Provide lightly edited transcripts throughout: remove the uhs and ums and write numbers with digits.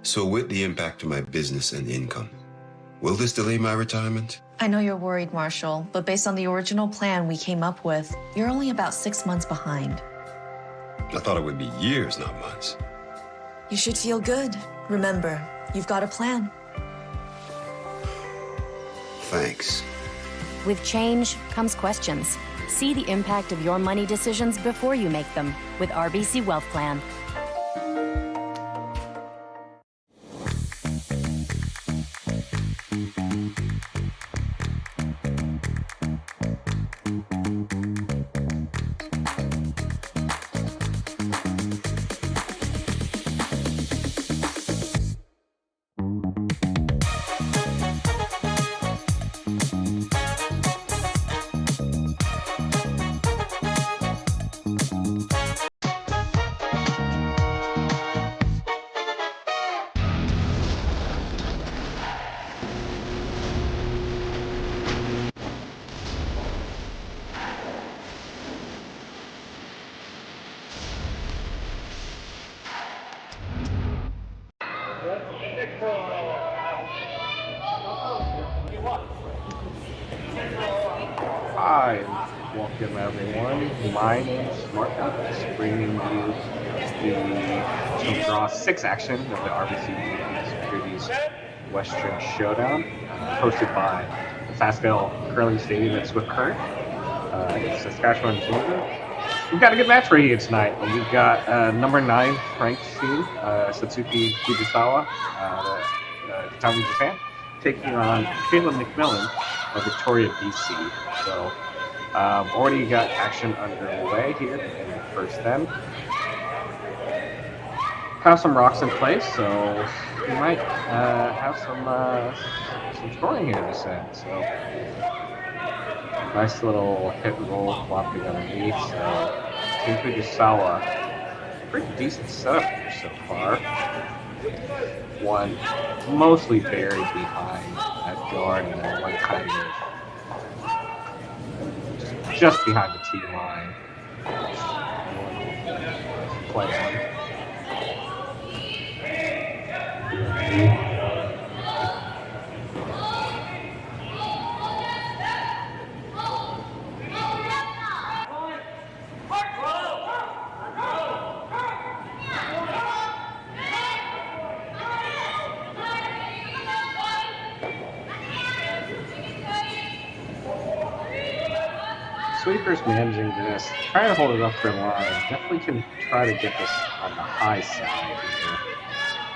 So with the impact to my business and income, will this delay my retirement? I know you're worried, Marshall, but based on the original plan we came up with, you're only about 6 months behind. I thought it would be years, not months. You should feel good. Remember, you've got a plan. Thanks. With change comes questions. See the impact of your money decisions before you make them with RBC Wealth Plan. Hi, welcome everyone. My name is Mark. I'm bringing you the draw 6 action of the RBC Securities Western Showdown, hosted by the Sasktel Curling Stadium at Swift Current in Saskatchewan. We've got a good match for you tonight. We've got number 9 ranked team, Satsuki Fujisawa, Kitami, Japan, taking on Kayla MacMillan of Victoria, BC. So already got action underway here in the first end. Have some rocks in place, so we might have some scoring here in this end. So nice little hit and roll flopping underneath. So Team Fujisawa, pretty decent setup here so far. One mostly buried behind that guard, and then one kind of just behind the tee line. Play on. Sweeper's managing this, trying to hold it up for a line. Definitely can try to get this on the high side here.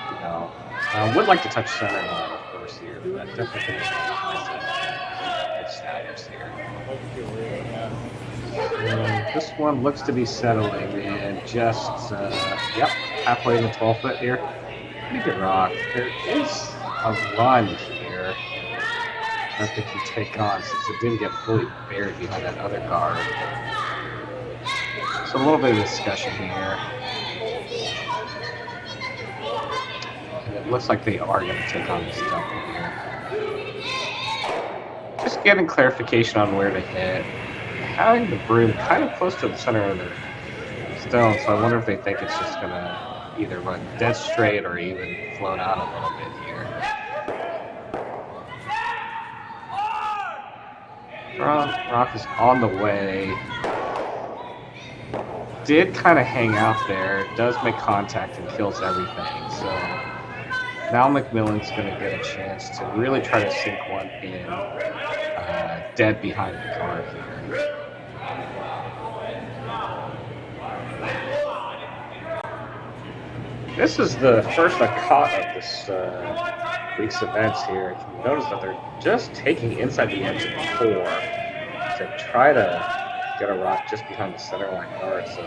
You know, I would like to touch center line, of course, here, but definitely can get on the high side. Good snappers here. This one looks to be settling in just, yep, halfway in the 12 foot here. Pretty good rock. There is a run here that they can take on since it didn't get fully buried behind that other guard. So a little bit of discussion here. And it looks like they are going to take on this double here. Just getting clarification on where to hit. Having the broom kind of close to the center of their stone, so I wonder if they think it's just going to either run dead straight or even float out a little bit here. Rock is on the way. Did kind of hang out there. Does make contact and kills everything. So now MacMillan's going to get a chance to really try to sink one in dead behind the guard here. This is the first I caught of this week's events here. You notice that they're just taking inside the edge of the 4 to try to get a rock just behind the center line guard. So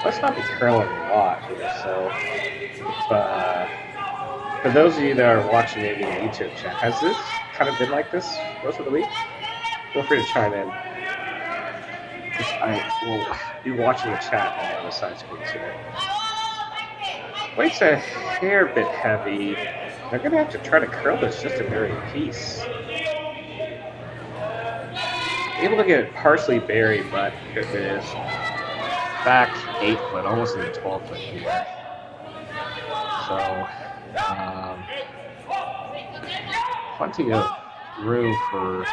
let's not be curling a lot here. So for those of you that are watching maybe in the YouTube chat, has this kind of been like this most of the week? Feel free to chime in. I will be watching the chat on the other side screens here. Weight's a hair bit heavy. They're going to have to try to curl this just a very piece. Able to get it partially buried, but here it is. Back 8 foot, almost in the 12 foot here. So plenty of room for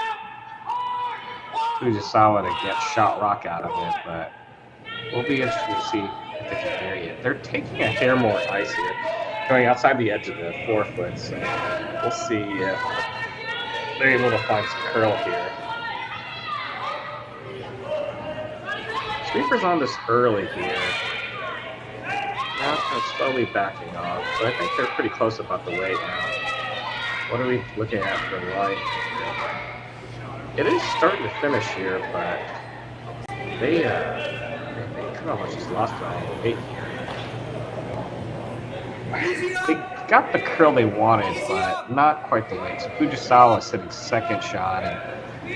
Fujisawa to get shot rock out of it, but we'll be interested to see if they can vary it. They're taking a hair more ice here, going outside the edge of the forefoot, so we'll see if they're able to find some curl here. Sweeper's on this early here. Now it's kind of slowly backing off, so I think they're pretty close about the weight now. What are we looking at for light? It is starting to finish here, but they kind of just lost it all the weight here. They got the curl they wanted, but not quite the weight. So Fujisawa is sitting second shot, and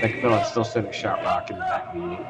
MacMillan's still sitting shot rock in the back meeting.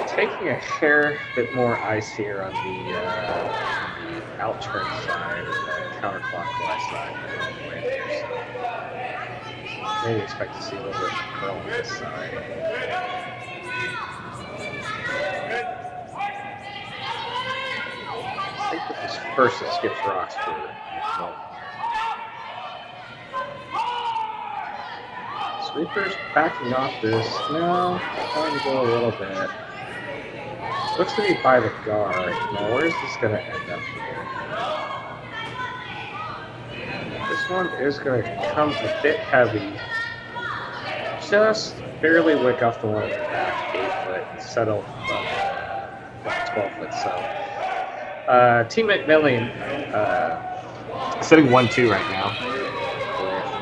Taking a hair bit more ice here on the out-turn side, counterclockwise side. So maybe expect to see a little bit of curl on this side. I think this is first that skips rocks for MacMillan. Sweeper's backing off this. No, trying to go a little bit. Looks to be by the guard. Now, where is this going to end up here? This one is going to come a bit heavy. Just barely wick off the one at the back, 8-foot, and settle above 12-foot. So, Team MacMillan sitting 1-2 right now.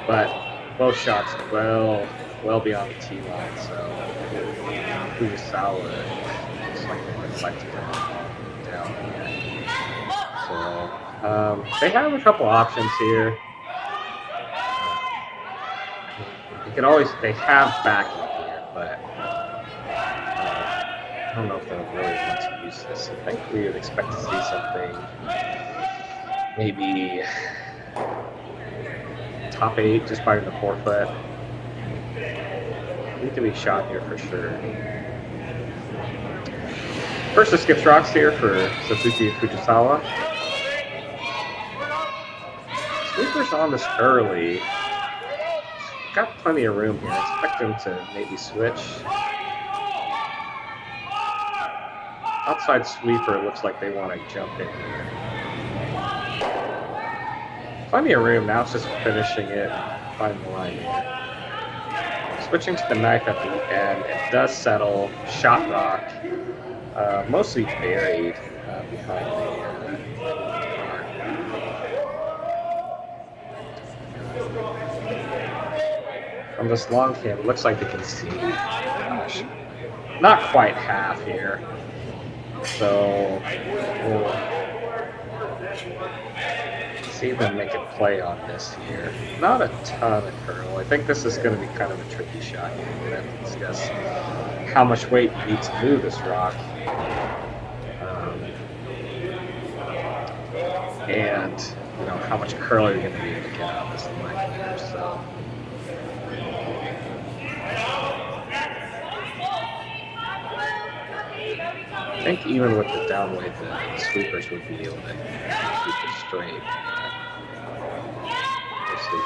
But both shots well beyond the tee line. So, Fujisawa looks like they would like to come down here. So, they have a couple options here. They have backing here, but I don't know if they'll really want to use this. I think we would expect to see something, maybe top 8 just by the forefoot. Need to be shot here for sure. First, the skips rocks here for Satsuki Fujisawa. Sweeper's on this early. Got plenty of room here. Expect him to maybe switch. Outside sweeper looks like they want to jump in here. Plenty of room. Now it's just finishing it. Find the line here. Switching to the knife at the end. It does settle. Shot rock. Mostly buried behind the from this long cam, it looks like they can see, gosh, not quite half here. So we'll see them make a play on this here. Not a ton of curl. I think this is going to be kind of a tricky shot here. We're going to have to discuss how much weight you need to move this rock. And you know how much curl you're going to be able to get out of this line here. So I think even with the down weight, the sweepers would be able to keep it straight. We'll see.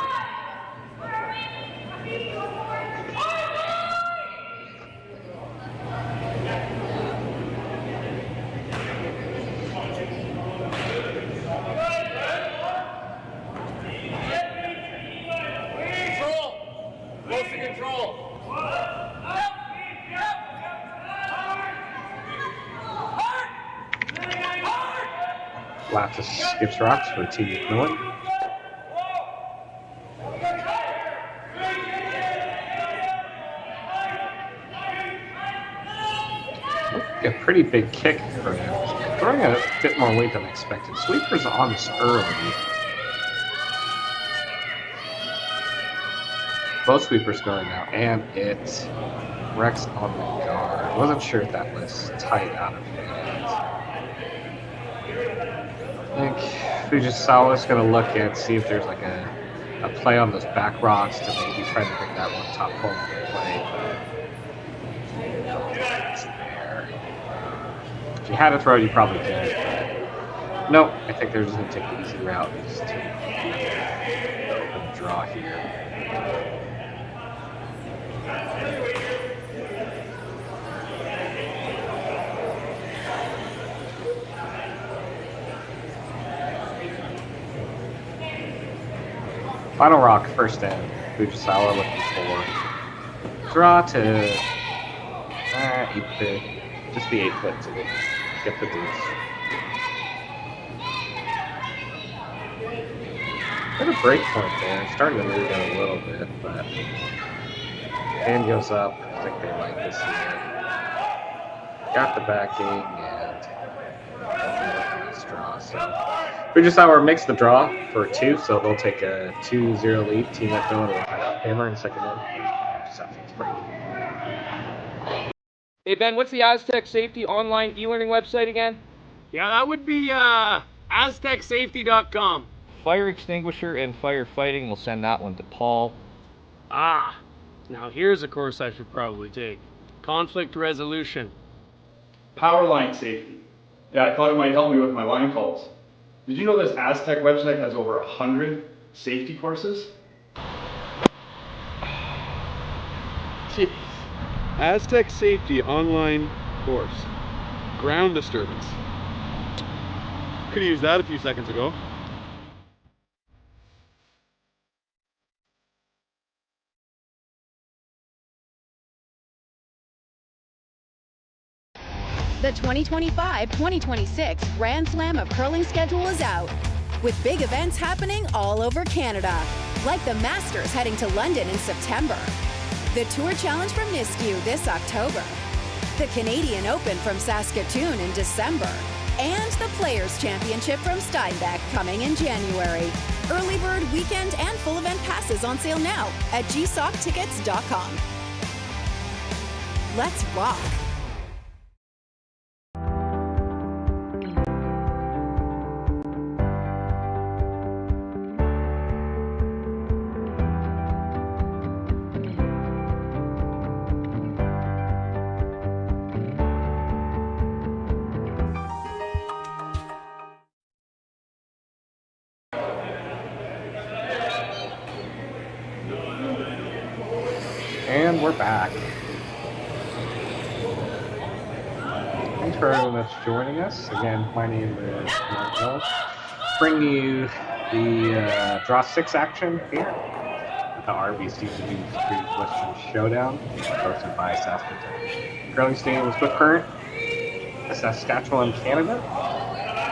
Lots of skips rocks for Team MacMillan. A pretty big kick for him. Throwing a bit more weight than expected. Sweeper's on this early. Both sweepers going now, and it wrecks on the guard. Wasn't sure if that was tight out of hands. I think Fujisawa's going to look and see if there's like a play on those back rocks to maybe try to bring that one top home play. It's there. If you had to throw it, you probably could. But nope, I think they're just going to take the easy route just to open the draw here. Final rock, first in. Fujisawa looking for draw to 8-bit. Just the 8-bit to get the deuce. Got a break point there. Starting to move in a little bit, but hand goes up. I think they like this here. Got the backing and nice draw. So Fujisawa makes the draw for 2, so they'll take a 2-0 lead. Team MacMillan will head up hammer in second one. Hey Ben, what's the Aztec Safety online e-learning website again? Yeah, that would be aztecsafety.com. Fire extinguisher and firefighting, we'll send that one to Paul. Ah, now here's a course I should probably take. Conflict resolution. Power line safety. Yeah, I thought it might help me with my line calls. Did you know this Aztec website has over 100 safety courses? Jeez. Aztec Safety online course. Ground disturbance. Could have used that a few seconds ago. The 2025-2026 Grand Slam of Curling schedule is out, with big events happening all over Canada, like the Masters heading to London in September, the Tour Challenge from Nisku this October, the Canadian Open from Saskatchewan in December, and the Players' Championship from Steinbeck coming in January. Early bird weekend and full event passes on sale now at gsoctickets.com. Let's rock! And we're back. Thanks for everyone that's joining us. Again, my name is Mark. Bring you the Draw 6 action here at the RBC Securities Western Showdown, hosted by Sasktel. Curling Stadium is Swift Current, Saskatchewan, Canada.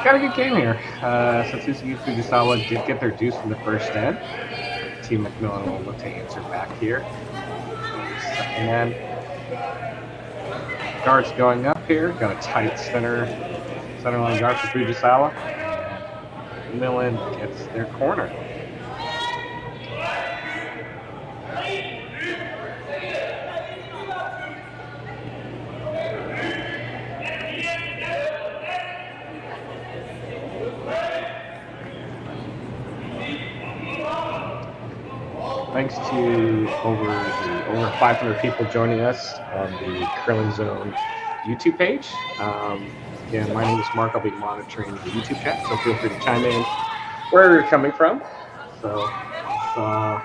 Got a good game here. Satsuki Fujisawa did get their deuce from the first end. Team MacMillan will look to answer back here. And guards going up here. Got a tight center line guard for Fujisawa. And Millen gets their corner. Thanks to over 500 people joining us on the Curling Zone YouTube page. Again, my name is Mark. I'll be monitoring the YouTube chat, so feel free to chime in wherever you're coming from. So, I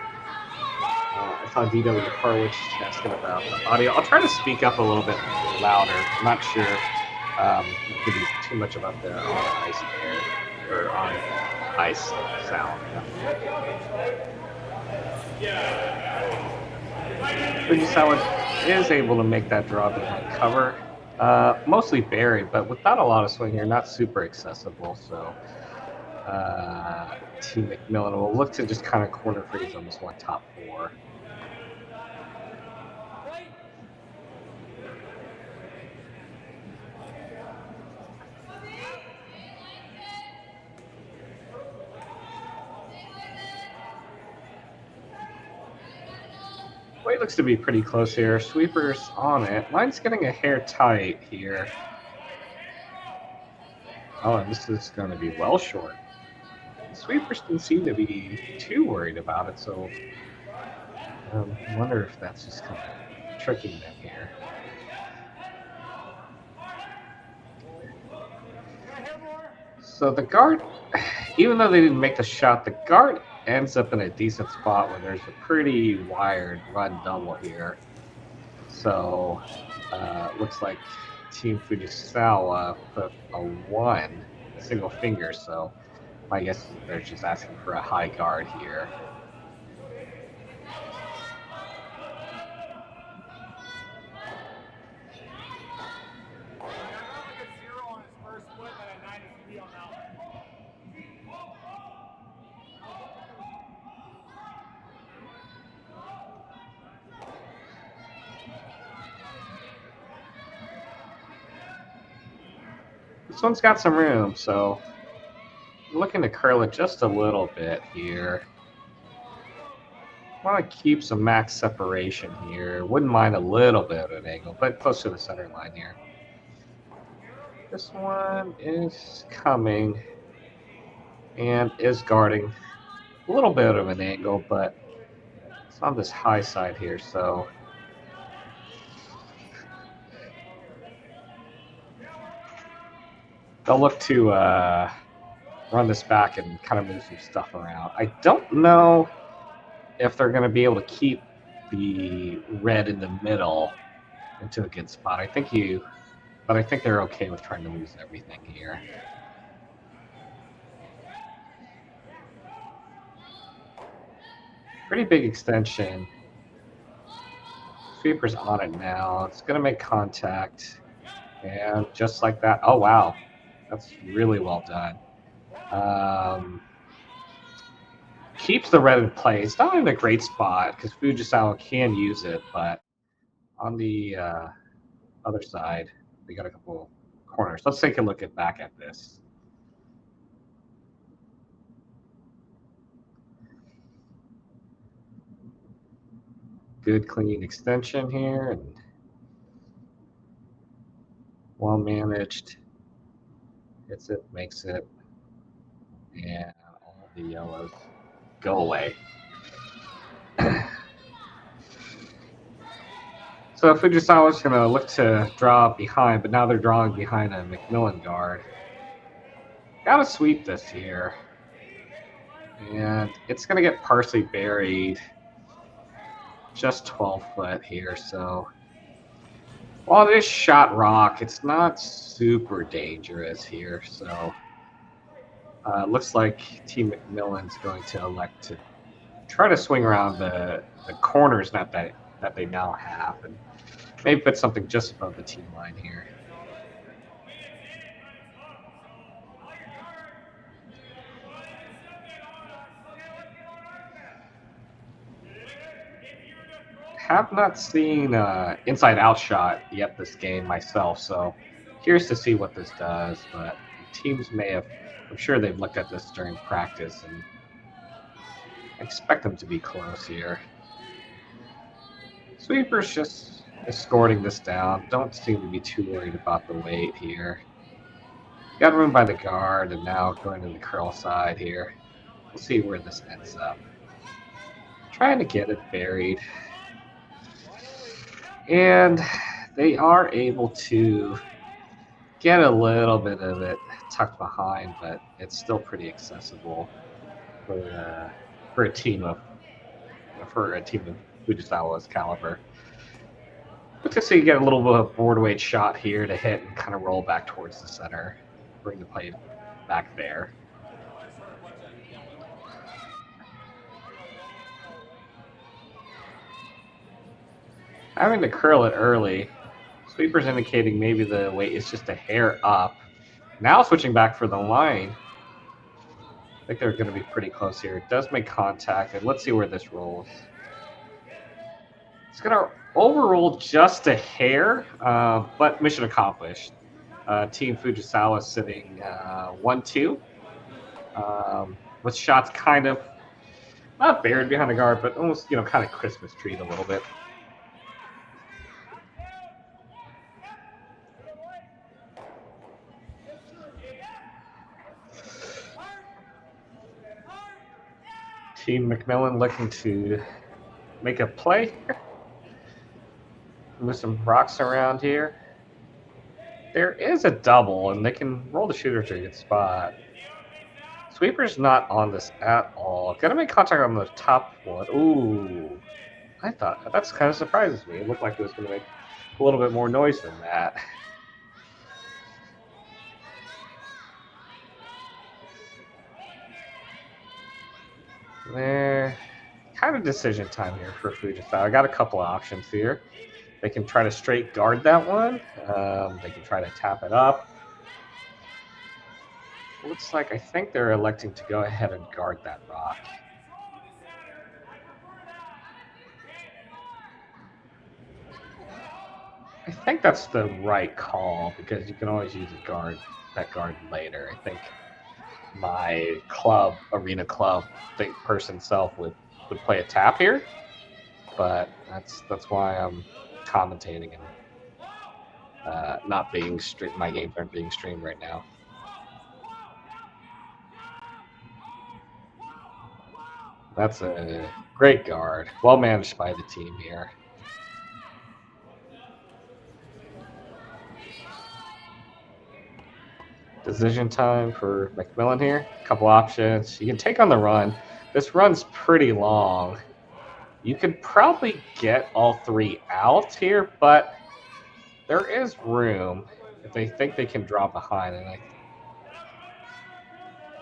saw DW Carwich asking about the audio. I'll try to speak up a little bit louder. I'm not sure it could be too much about the on ice air or on ice sound. Fujisawa is able to make that draw behind cover. Mostly buried, but without a lot of swing here, not super accessible. So Team MacMillan will look to just kind of corner freeze on this one top 4. Weight looks to be pretty close here. Sweeper's on it. Line's getting a hair tight here. Oh, and this is going to be well short. Sweepers didn't seem to be too worried about it, so I wonder if that's just kind of tricking them here. So the guard, even though they didn't make the shot, the guard ends up in a decent spot where there's a pretty wired run double here. So looks like Team Fujisawa put a 1, a single finger, so my guess is they're just asking for a high guard here. This one's got some room, so I'm looking to curl it just a little bit here. Want to keep some max separation here. Wouldn't mind a little bit of an angle, but close to the center line here. This one is coming and is guarding a little bit of an angle, but it's on this high side here, so they'll look to run this back and kind of move some stuff around. I don't know if they're going to be able to keep the red in the middle into a good spot. I think they're okay with trying to lose everything here. Pretty big extension. Sweeper's on it now. It's going to make contact. And just like that, oh wow. That's really well done. Keeps the red in play. It's not in a great spot because Fujisawa can use it, but on the other side, we got a couple corners. Let's take a look back at this. Good clean extension here and well managed. Hits it, makes it, and all the yellows go away. So Fujisawa's going to look to draw behind, but now they're drawing behind a MacMillan guard. Got to sweep this here. And it's going to get partially buried. Just 12 foot here, so while it is shot rock, it's not super dangerous here, so looks like Team MacMillan's going to elect to try to swing around the corners that they now have, and maybe put something just above the team line here. Have not seen inside out shot yet this game myself, so curious to see what this does, but teams may have, I'm sure they've looked at this during practice and I expect them to be close here. Sweeper's just escorting this down, don't seem to be too worried about the weight here. Got room by the guard and now going to the curl side here. We'll see where this ends up. Trying to get it buried. And they are able to get a little bit of it tucked behind, but it's still pretty accessible for a team of Fujisawa's caliber. Looks like you get a little bit of board weight shot here to hit and kind of roll back towards the center, bring the plate back there. Having to curl it early. Sweeper's indicating maybe the weight is just a hair up. Now switching back for the line. I think they're going to be pretty close here. It does make contact, and let's see where this rolls. It's going to overroll just a hair, but mission accomplished. Team Fujisawa sitting 1-2. With shots kind of, not buried behind the guard, but almost, kind of Christmas treed a little bit. Team MacMillan looking to make a play here. Move some rocks around here. There is a double, and they can roll the shooter to a good spot. Sweeper's not on this at all. Gonna make contact on the top one. Ooh. I thought, that's kind of surprises me. It looked like it was gonna make a little bit more noise than that. There. Kind of decision time here for Fujisawa. I got a couple of options here. They can try to straight guard that one. They can try to tap it up. Looks like I think they're electing to go ahead and guard that rock. I think that's the right call because you can always use that guard later. I think my club, arena club, person self would play a tap here, but that's why I'm commentating and not being streamed. My games aren't being streamed right now. That's a great guard. Well managed by the team here. Decision time for MacMillan here. A couple options. You can take on the run. This run's pretty long. You could probably get all three out here, but there is room if they think they can draw behind, and I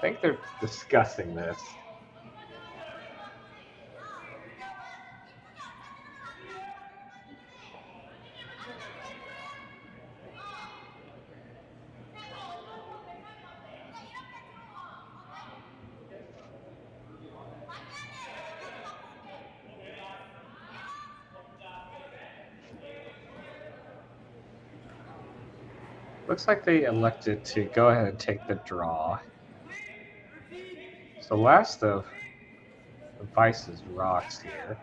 think they're discussing this. Looks like they elected to go ahead and take the draw. So last of Vice's rocks here.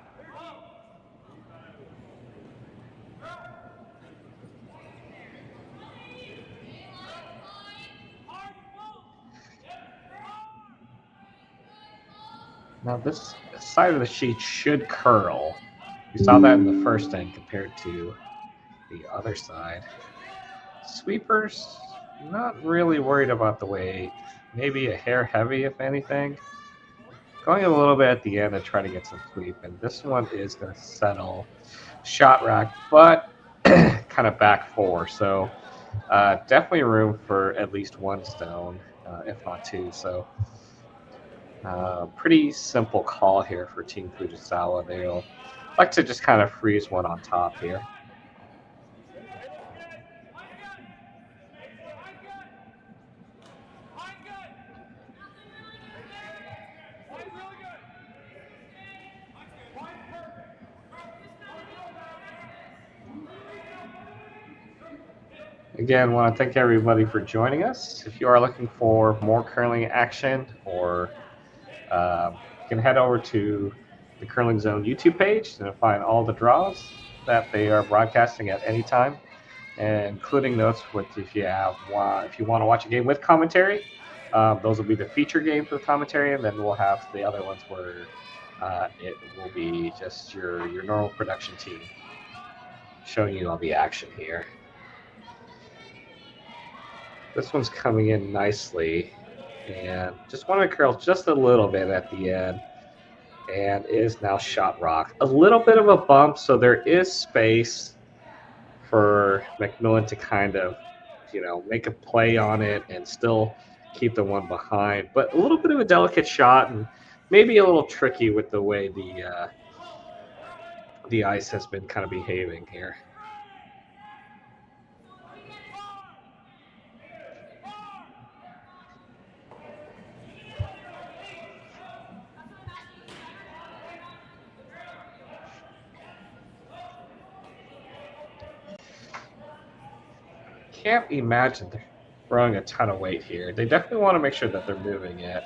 Now this side of the sheet should curl. You saw that in the first end compared to the other side. Sweepers, not really worried about the weight. Maybe a hair heavy, if anything. Going a little bit at the end to try to get some sweep. And this one is going to settle shot rack, but kind of back four. So definitely room for at least one stone, if not two. So pretty simple call here for Team Fujisawa. They'll like to just kind of freeze one on top here. Again, want to thank everybody for joining us. If you are looking for more curling action, or you can head over to the Curling Zone YouTube page and find all the draws that they are broadcasting at any time, including those with if you want to watch a game with commentary. Those will be the feature games with commentary, and then we'll have the other ones where it will be just your normal production team showing you all the action here. This one's coming in nicely, and just want to curl just a little bit at the end, and is now shot rock. A little bit of a bump, so there is space for MacMillan to kind of, make a play on it and still keep the one behind. But a little bit of a delicate shot, and maybe a little tricky with the way the ice has been kind of behaving here. Can't imagine they're throwing a ton of weight here. They definitely want to make sure that they're moving it.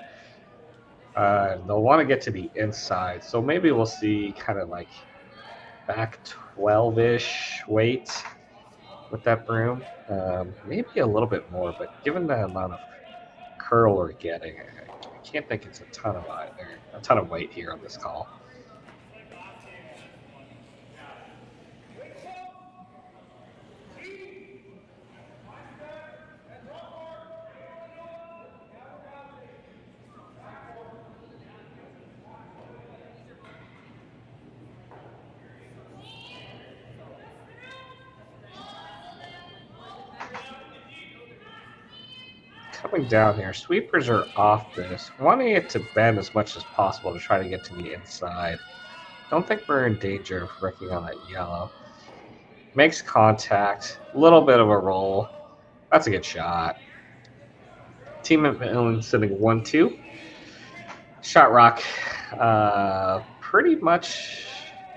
They'll want to get to the inside, so maybe we'll see kind of like back 12-ish weight with that broom. Maybe a little bit more, but given the amount of curl we're getting, I can't think it's a ton of weight here on this call. Coming down here, sweepers are off this. Wanting it to bend as much as possible to try to get to the inside. Don't think we're in danger of wrecking on that yellow. Makes contact. A little bit of a roll. That's a good shot. Team MacMillan sitting 1-2. Shot rock. Pretty much.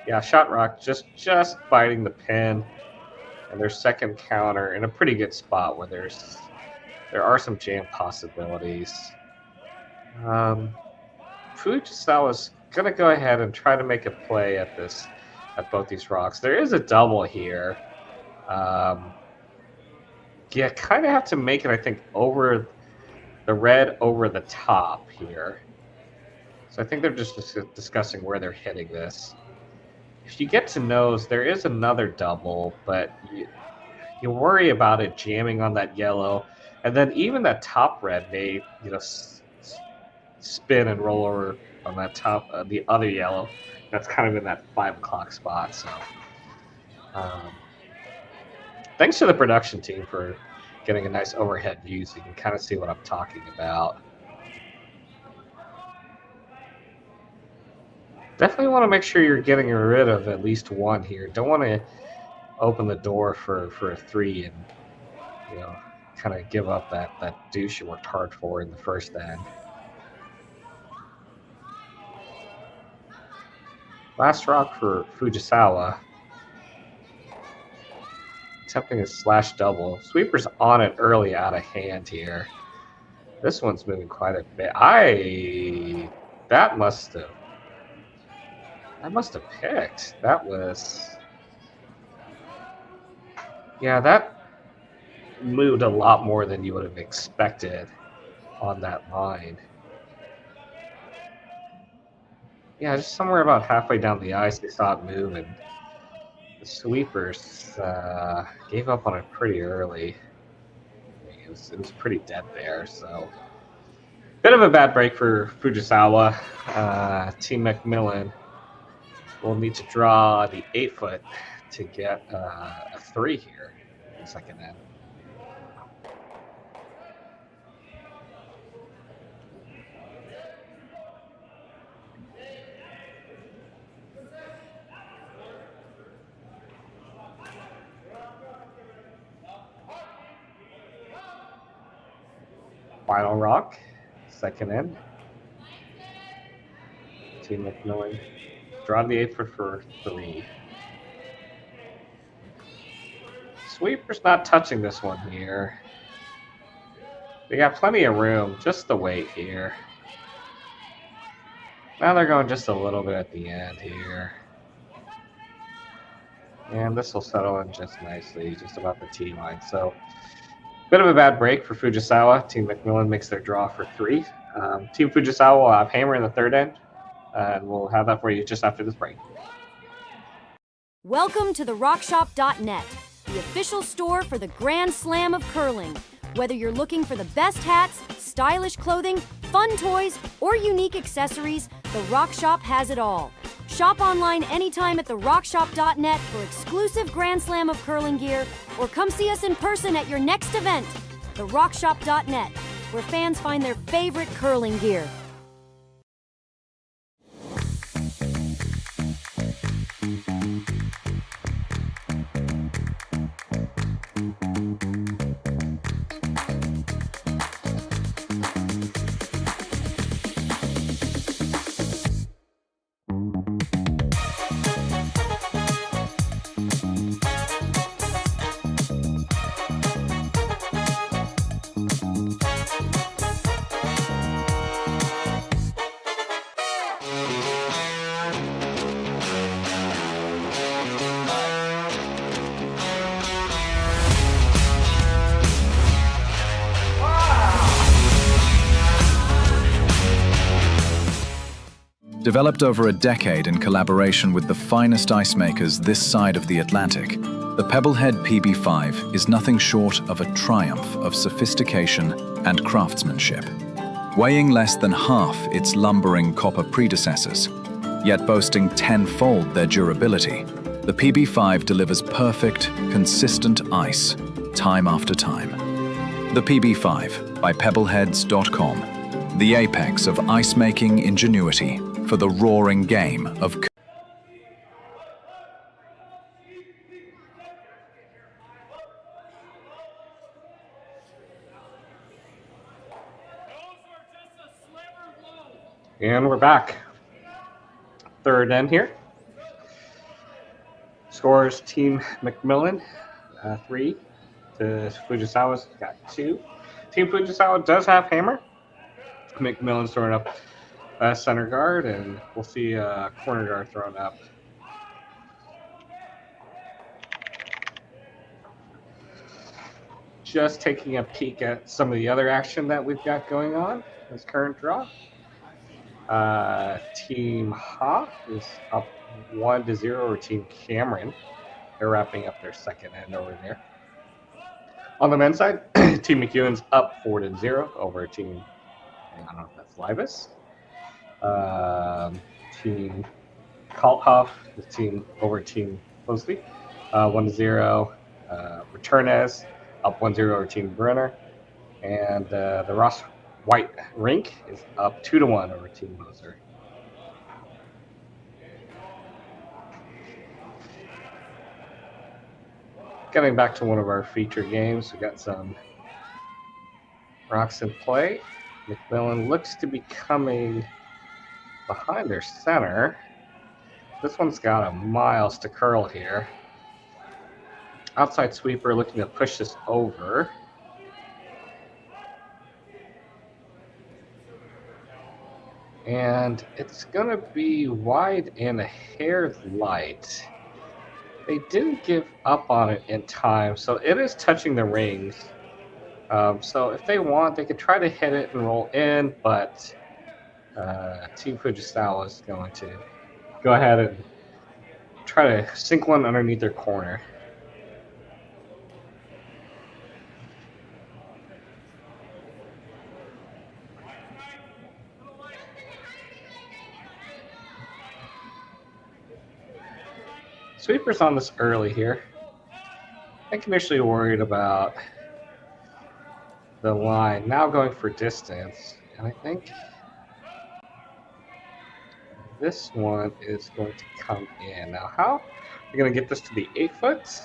Yeah, shot rock just biting the pin. And their second counter in a pretty good spot where there are some jam possibilities. Fujisawa's gonna go ahead and try to make a play at both these rocks. There is a double here. Yeah, kind of have to make it, I think, over the red over the top here. So I think they're just discussing where they're hitting this. If you get to nose, there is another double, but you worry about it jamming on that yellow. And then even that top red may, spin and roll over on that top, the other yellow. That's kind of in that 5 o'clock spot. So, thanks to the production team for getting a nice overhead view so you can kind of see what I'm talking about. Definitely want to make sure you're getting rid of at least one here. Don't want to open the door for a 3 and, kind of give up that deuce you worked hard for in the first end. Last rock for Fujisawa. Attempting a slash double. Sweeper's on it early out of hand here. This one's moving quite a bit. That must have picked. That was... Yeah, that moved a lot more than you would have expected on that line. Yeah, just somewhere about halfway down the ice, they saw it move, and the sweepers gave up on it pretty early. It was pretty dead there, so... Bit of a bad break for Fujisawa. Team MacMillan will need to draw the 8-foot to get a 3 here in the second end. Final rock, second end. Team MacMillan draw the 8-foot for 3. Sweeper's not touching this one here. They got plenty of room, just the weight here. Now they're going just a little bit at the end here. And this will settle in just nicely, just about the T line. So, bit of a bad break for Fujisawa. Team MacMillan makes their draw for 3. Team Fujisawa will have hammer in the third end, and we'll have that for you just after this break. Welcome to the RockShop.net, the official store for the Grand Slam of curling. Whether you're looking for the best hats, stylish clothing, fun toys, or unique accessories, the Rock Shop has it all. Shop online anytime at therockshop.net for exclusive Grand Slam of curling gear, or come see us in person at your next event. Therockshop.net, where fans find their favorite curling gear. Developed over a decade in collaboration with the finest ice makers this side of the Atlantic, the Pebblehead PB5 is nothing short of a triumph of sophistication and craftsmanship. Weighing less than half its lumbering copper predecessors, yet boasting tenfold their durability, the PB5 delivers perfect, consistent ice, time after time. The PB5 by Pebbleheads.com, the apex of ice-making ingenuity for the roaring game of And we're back. Third end here. Scores Team MacMillan 3 to Fujisawa's got 2. Team Fujisawa does have hammer. MacMillan's throwing up center guard, and we'll see corner guard thrown up. Just taking a peek at some of the other action that we've got going on this current draw. Team Ha is up 1-0 over Team Cameron. They're wrapping up their second end over there. On the men's side, Team McEwen's up 4-0 over Team, I don't know if that's Libus. Team Kalthoff is team over Team Closely, 1-0. Returnez up 1-0 over Team Brenner. And the Ross White Rink is up 2-1 over Team Moser. Getting back to one of our feature games, we got some rocks in play. MacMillan looks to be coming behind their center. This one's got a miles to curl here. Outside sweeper looking to push this over. And it's going to be wide and a hair light. They didn't give up on it in time, so it is touching the rings. So if they want, they could try to hit it and roll in, but Team Fujisawa is going to go ahead and try to sink one underneath their corner. Sweeper's on this early here. I think initially worried about the line. Now going for distance. And I think this one is going to come in. Now how are we going to get this to the 8 foot?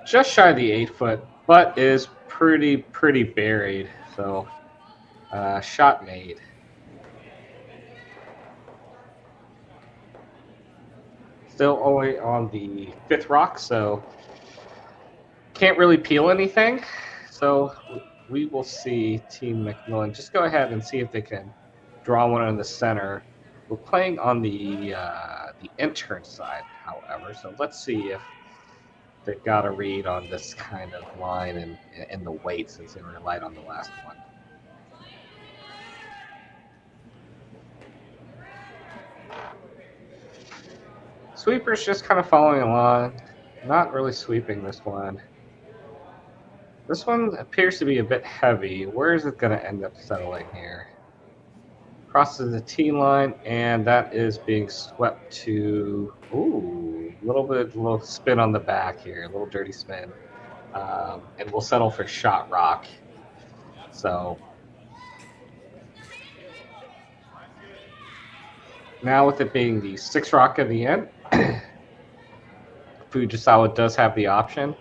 Just shy of the 8 foot, but is pretty buried. So shot made. Still only on the 5th rock, so can't really peel anything. So we will see Team MacMillan just go ahead and see if they can draw one in the center. We're playing on the intern side, however, so let's see if they've got a read on this kind of line and the weight, since they were light on the last one. Sweeper's just kind of following along, not really sweeping this one. This one appears to be a bit heavy. Where is it going to end up settling here? Crosses the T line, and that is being swept to, ooh, little spin on the back here, a little dirty spin. And we'll settle for shot rock. So now with it being the 6 rock at the end, Fujisawa does have the option.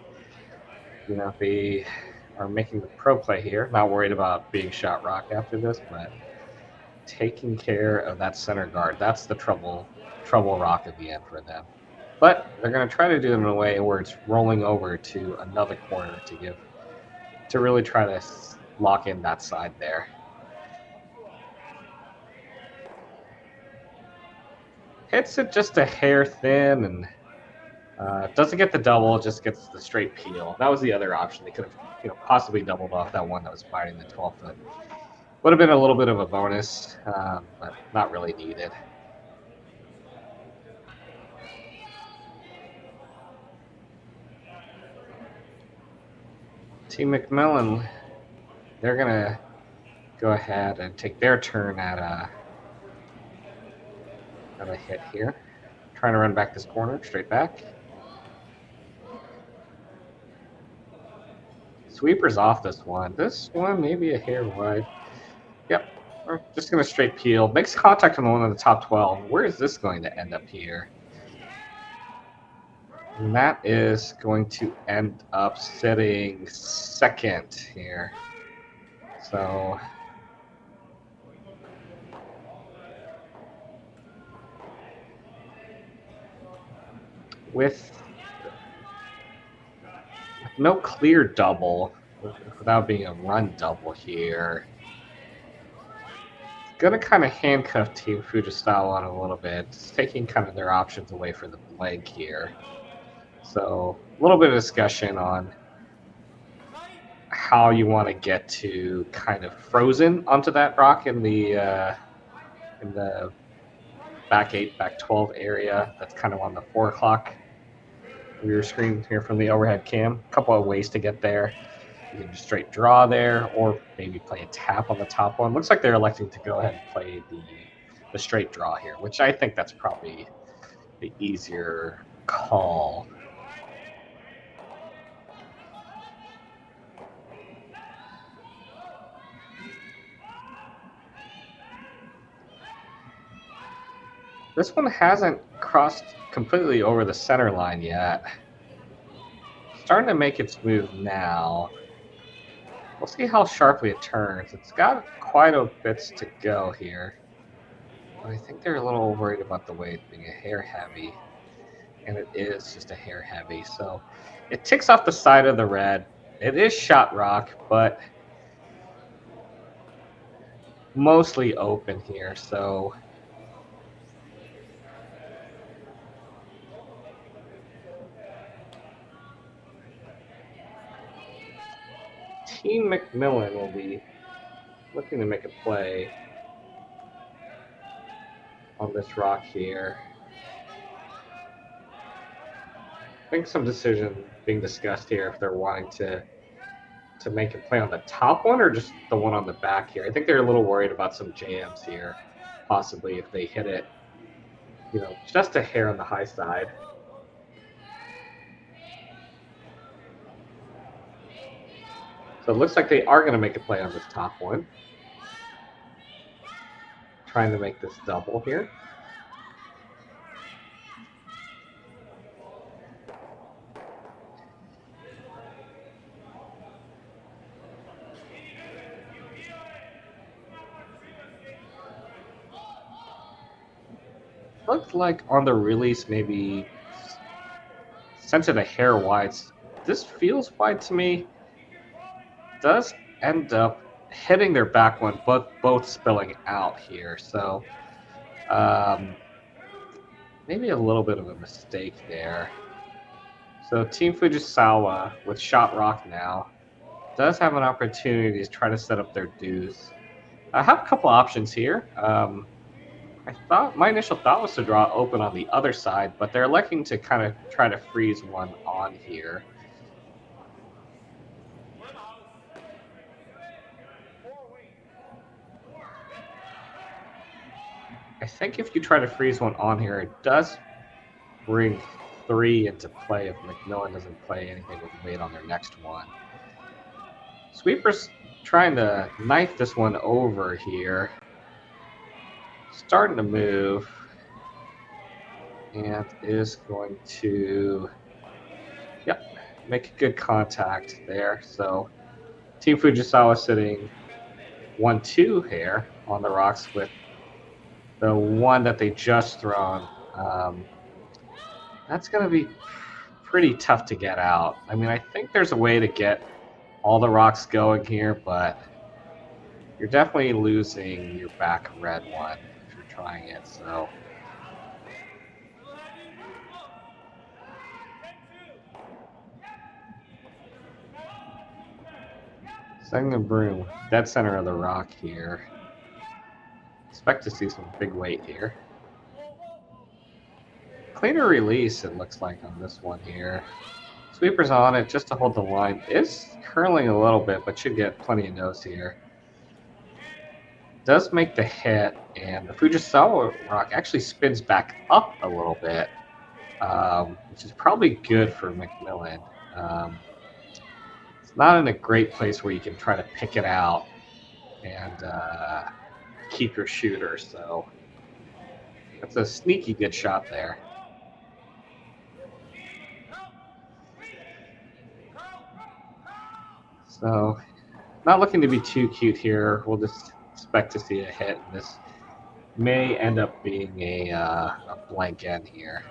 You know, they are making the pro play here. Not worried about being shot rock after this, but taking care of that center guard. That's the trouble rock at the end for them. But they're going to try to do it in a way where it's rolling over to another corner to really try to lock in that side there. Hits it just a hair thin, and doesn't get the double, just gets the straight peel. That was the other option. They could have, possibly doubled off that one that was biting the 12 foot. Would have been a little bit of a bonus, but not really needed. Team MacMillan, they're going to go ahead and take their turn at a hit here. Trying to run back this corner, straight back. Sweeper's off this one. This one maybe a hair wide. Yep, we're just going to straight peel. Makes contact on the one in the top 12. Where is this going to end up here? And that is going to end up sitting second here. So with no clear double, without being a run double here, gonna kind of handcuff Team Fujisawa on a little bit, just taking kind of their options away for the blank here. So a little bit of discussion on how you want to get to kind of frozen onto that rock in the back 8, back 12 area. That's kind of on the 4 o'clock of your screen here from the overhead cam. A couple of ways to get there. You can just straight draw there, or maybe play a tap on the top one. Looks like they're electing to go ahead and play the straight draw here, which I think that's probably the easier call. This one hasn't crossed completely over the center line yet. Starting to make its move now. We'll see how sharply it turns. It's got quite a bits to go here. But I think they're a little worried about the weight being a hair heavy. And it is just a hair heavy. So it ticks off the side of the red. It is shot rock, but mostly open here. So Team MacMillan will be looking to make a play on this rock here. I think some decision being discussed here if they're wanting to make a play on the top one or just the one on the back here. I think they're a little worried about some jams here, possibly if they hit it, you know, just a hair on the high side. So it looks like they are going to make a play on this top one. Trying to make this double here. Looks like on the release maybe sent it a hair wide. This feels wide to me. Does end up hitting their back one, but both spilling out here. So maybe a little bit of a mistake there. So Team Fujisawa with shot rock now does have an opportunity to try to set up their deuce. I have a couple options here. My initial thought was to draw open on the other side, but they're electing to kind of try to freeze one on here. I think if you try to freeze one on here, it does bring 3 into play if MacMillan doesn't play anything with weight on their next one. Sweeper's trying to knife this one over here. Starting to move. And is going to, make a good contact there. So Team Fujisawa sitting 1-2 here on the rocks with the one that they just thrown. That's going to be pretty tough to get out. I mean, I think there's a way to get all the rocks going here, but you're definitely losing your back red one if you're trying it. So Setting the broom, dead center of the rock here. Expect to see some big weight here. Cleaner release, it looks like, on this one here. Sweeper's on it just to hold the line. Is curling a little bit, but should get plenty of nose here. Does make the hit, and the Fujisawa rock actually spins back up a little bit, which is probably good for MacMillan. It's not in a great place where you can try to pick it out and keep your shooter, so that's a sneaky good shot there. So, not looking to be too cute here. We'll just expect to see a hit. This may end up being a blank end here.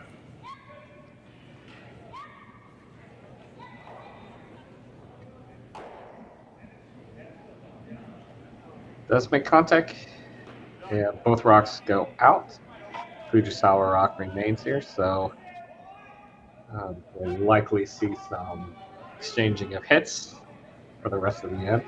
Does make contact, and both rocks go out. Fujisawa rock remains here, so we'll likely see some exchanging of hits for the rest of the end.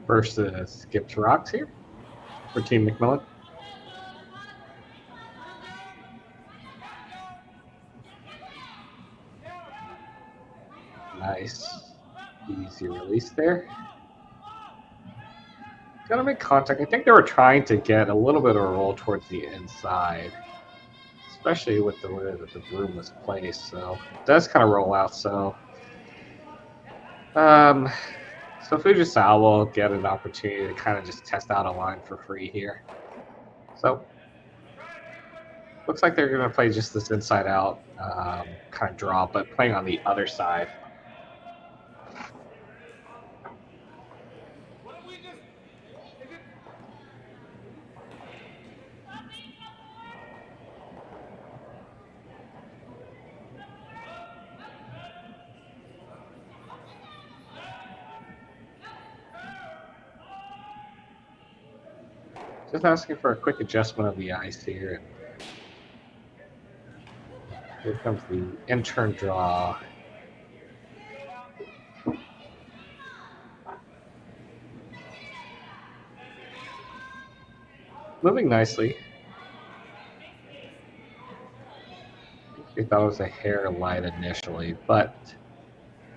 Versus skipped rocks here for Team MacMillan. Nice, easy release there. Gotta make contact. I think they were trying to get a little bit of a roll towards the inside, especially with the way that the broom was placed. So it does kind of roll out. So Fujisawa will get an opportunity to kind of just test out a line for free here. So looks like they're going to play just this inside out kind of draw, but playing on the other side. Just asking for a quick adjustment of the ice here. Here comes the in-turn draw. Moving nicely. We thought it was a hair light initially, but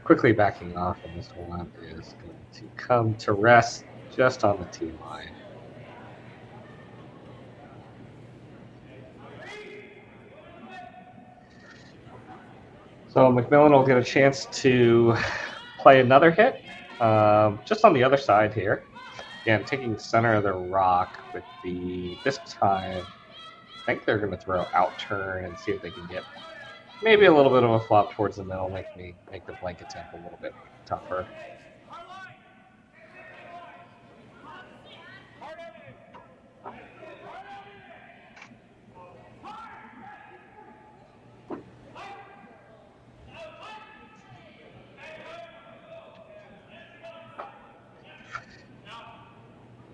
quickly backing off, and this one is going to come to rest just on the tee line. So MacMillan will get a chance to play another hit, just on the other side here. Again, taking the center of the rock with this time, I think they're going to throw out turn and see if they can get maybe a little bit of a flop towards the middle, make the blank attempt a little bit tougher.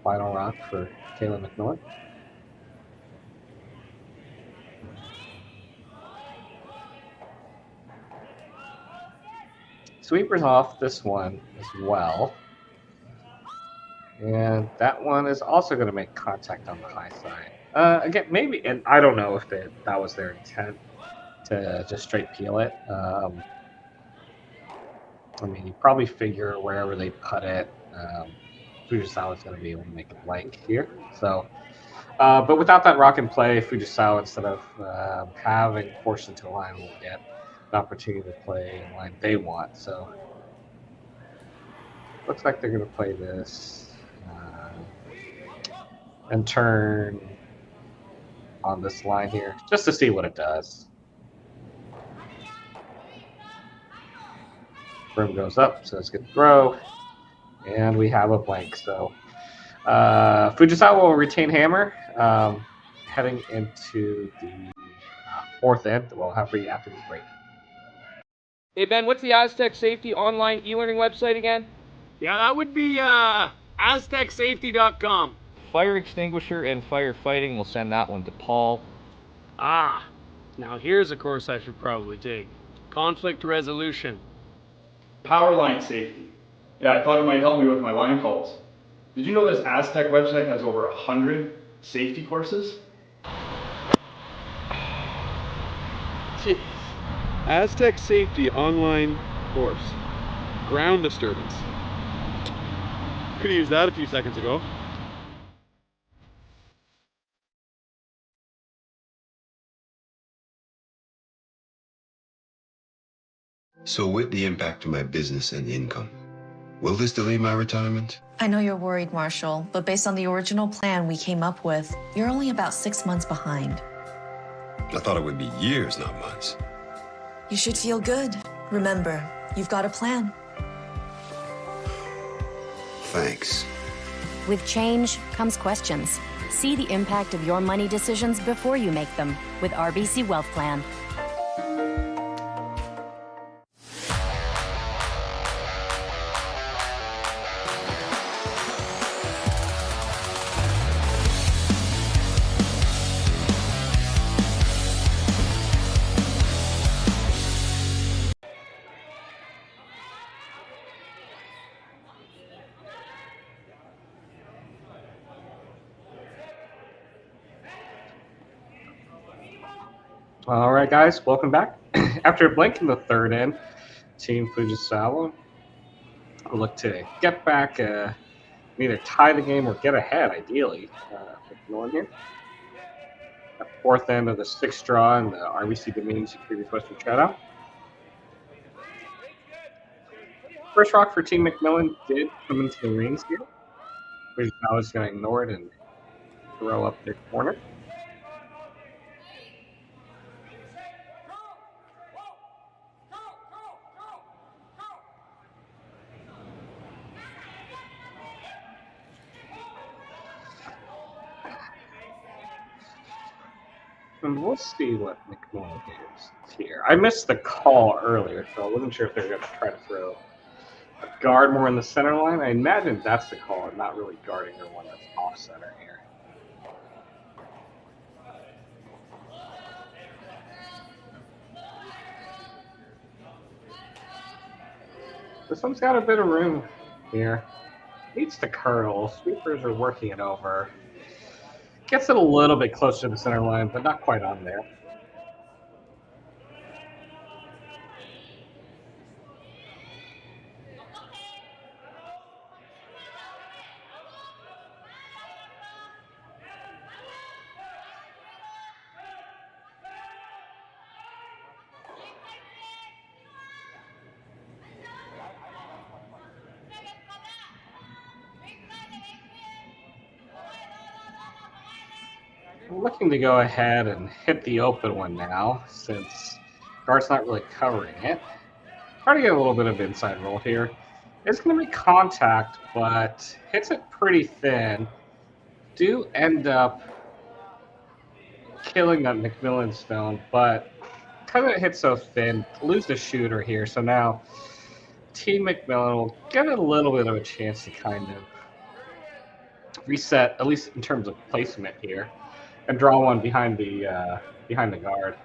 Final rock for Kayla MacMillan. Sweeper's off this one as well. And that one is also going to make contact on the high side. Again, maybe, and I don't know if that was their intent to just straight peel it. I mean, you probably figure wherever they put it, Fujisawa is going to be able to make a blank here. So, but without that rock in play, Fujisawa, instead of having forced into a line, will get an opportunity to play a line they want. So, looks like they're going to play this and turn on this line here, just to see what it does. Broom goes up, so it's going to throw. And we have a blank. So Fujisawa will retain hammer, heading into the fourth end. We'll have for you after this break. Hey Ben, what's the Aztec Safety online e-learning website again? Yeah, that would be aztecsafety.com. Fire extinguisher and firefighting. We'll send that one to Paul. Ah, now here's a course I should probably take. Conflict resolution. Power line safety. Yeah, I thought it might help me with my line calls. Did you know this Aztec website has over 100 safety courses? Jeez. Aztec Safety online course. Ground disturbance. Could have used that a few seconds ago. So with the impact to my business and income, will this delay my retirement? I know you're worried, Marshall, but based on the original plan we came up with, you're only about 6 months behind. I thought it would be years, not months. You should feel good. Remember, you've got a plan. Thanks. With change comes questions. See the impact of your money decisions before you make them with RBC Wealth Plan. All right, guys, welcome back. After a blank in the third end, Team Fujisawa will look to get back, either tie the game or get ahead, ideally. Going here. At fourth end of the sixth draw in the RBC Dominion Securities Western Showdown. First rock for Team MacMillan did come into the rings here. Fujisawa is going to ignore it and throw up their corner. And we'll see what MacMillan is here. I missed the call earlier, so I wasn't sure if they were going to try to throw a guard more in the center line. I imagine that's the call, and not really guarding or one that's off center here. This one's got a bit of room here. Needs to curl. Sweepers are working it over. Gets it a little bit closer to the center line, but not quite on there. I'm looking to go ahead and hit the open one now, since guard's not really covering it. Try to get a little bit of inside roll here. It's going to be contact, but hits it pretty thin. Do end up killing that MacMillan stone, but because it hits so thin, lose the shooter here. So now Team MacMillan will get a little bit of a chance to kind of reset, at least in terms of placement here, and draw one behind the guard.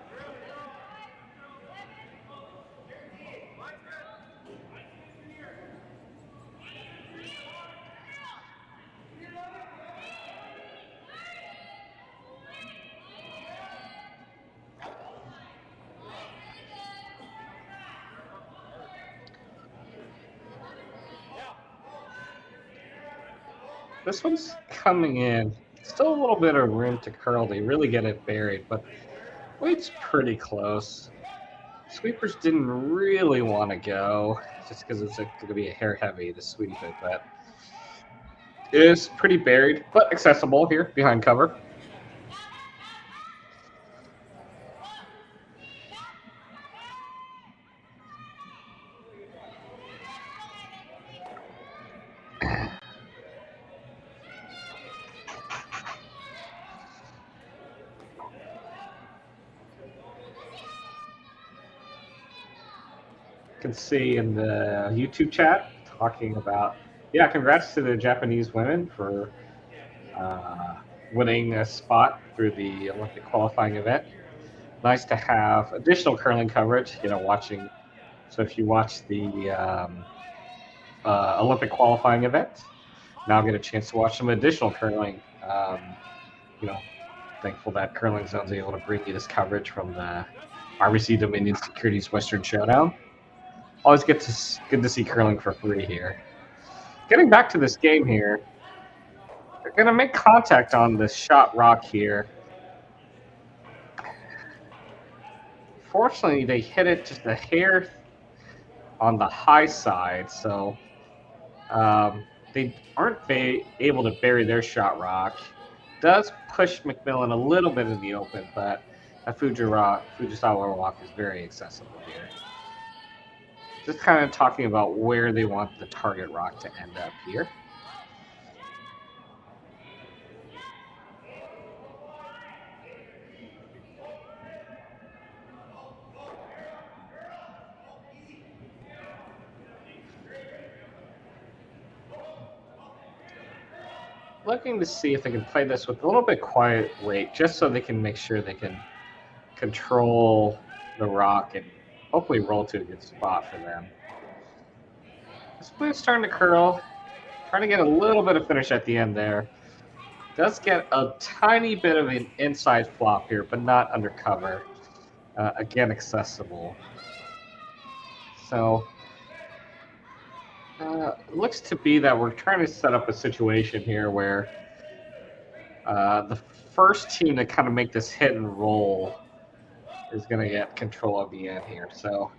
This one's coming in. Still a little bit of room to curl. They really get it buried, but weight's pretty close. Sweepers didn't really want to go, just because it's going to be a hair heavy to sweep it, but it is pretty buried, but accessible here behind cover. can see in the YouTube chat talking about, yeah, congrats to the Japanese women for winning a spot through the Olympic qualifying event. Nice to have additional curling coverage, watching. So if you watch the Olympic qualifying event, now get a chance to watch some additional curling. Thankful that Curling Zone's able to bring you this coverage from the RBC Dominion Securities Western Showdown. Always good to see curling for free here. Getting back to this game here, they're going to make contact on this shot rock here. Fortunately, they hit it just a hair on the high side, so they aren't able to bury their shot rock. Does push MacMillan a little bit in the open, but that Fujisawa rock is very accessible here. Just kind of talking about where they want the target rock to end up here. Looking to see if they can play this with a little bit quiet weight, just so they can make sure they can control the rock and hopefully roll to a good spot for them. This blue's starting to curl, trying to get a little bit of finish at the end there. Does get a tiny bit of an inside flop here, but not undercover. Again, accessible. So looks to be that we're trying to set up a situation here where the first team to kind of make this hit and roll is going to get control of the end here. So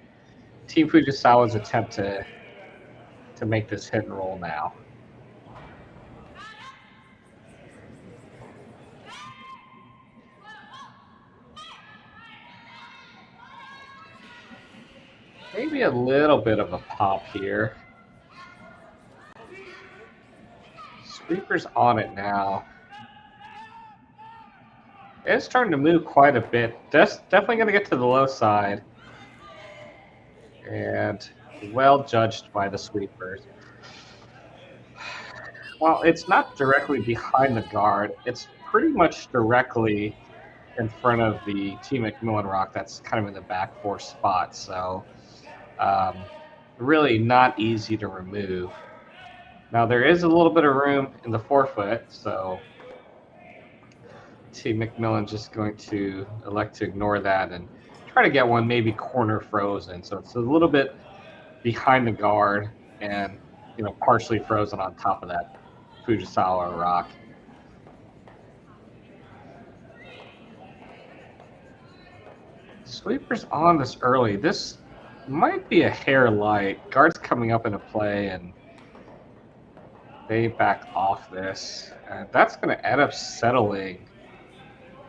Team Fujisawa's attempt to make this hit and roll now. Maybe a little bit of a pop here. Sweeper's on it now. It's starting to move quite a bit. Definitely going to get to the low side. And well judged by the sweepers. Well, it's not directly behind the guard. It's pretty much directly in front of the Team MacMillan rock that's kind of in the back four spot. So really not easy to remove. Now there is a little bit of room in the forefoot, so Team MacMillan just going to elect to ignore that and try to get one maybe corner frozen. So it's a little bit behind the guard and partially frozen on top of that Fujisawa rock. Sweeper's on this early. This might be a hair light. Guard's coming up into play and they back off this. And that's going to end up settling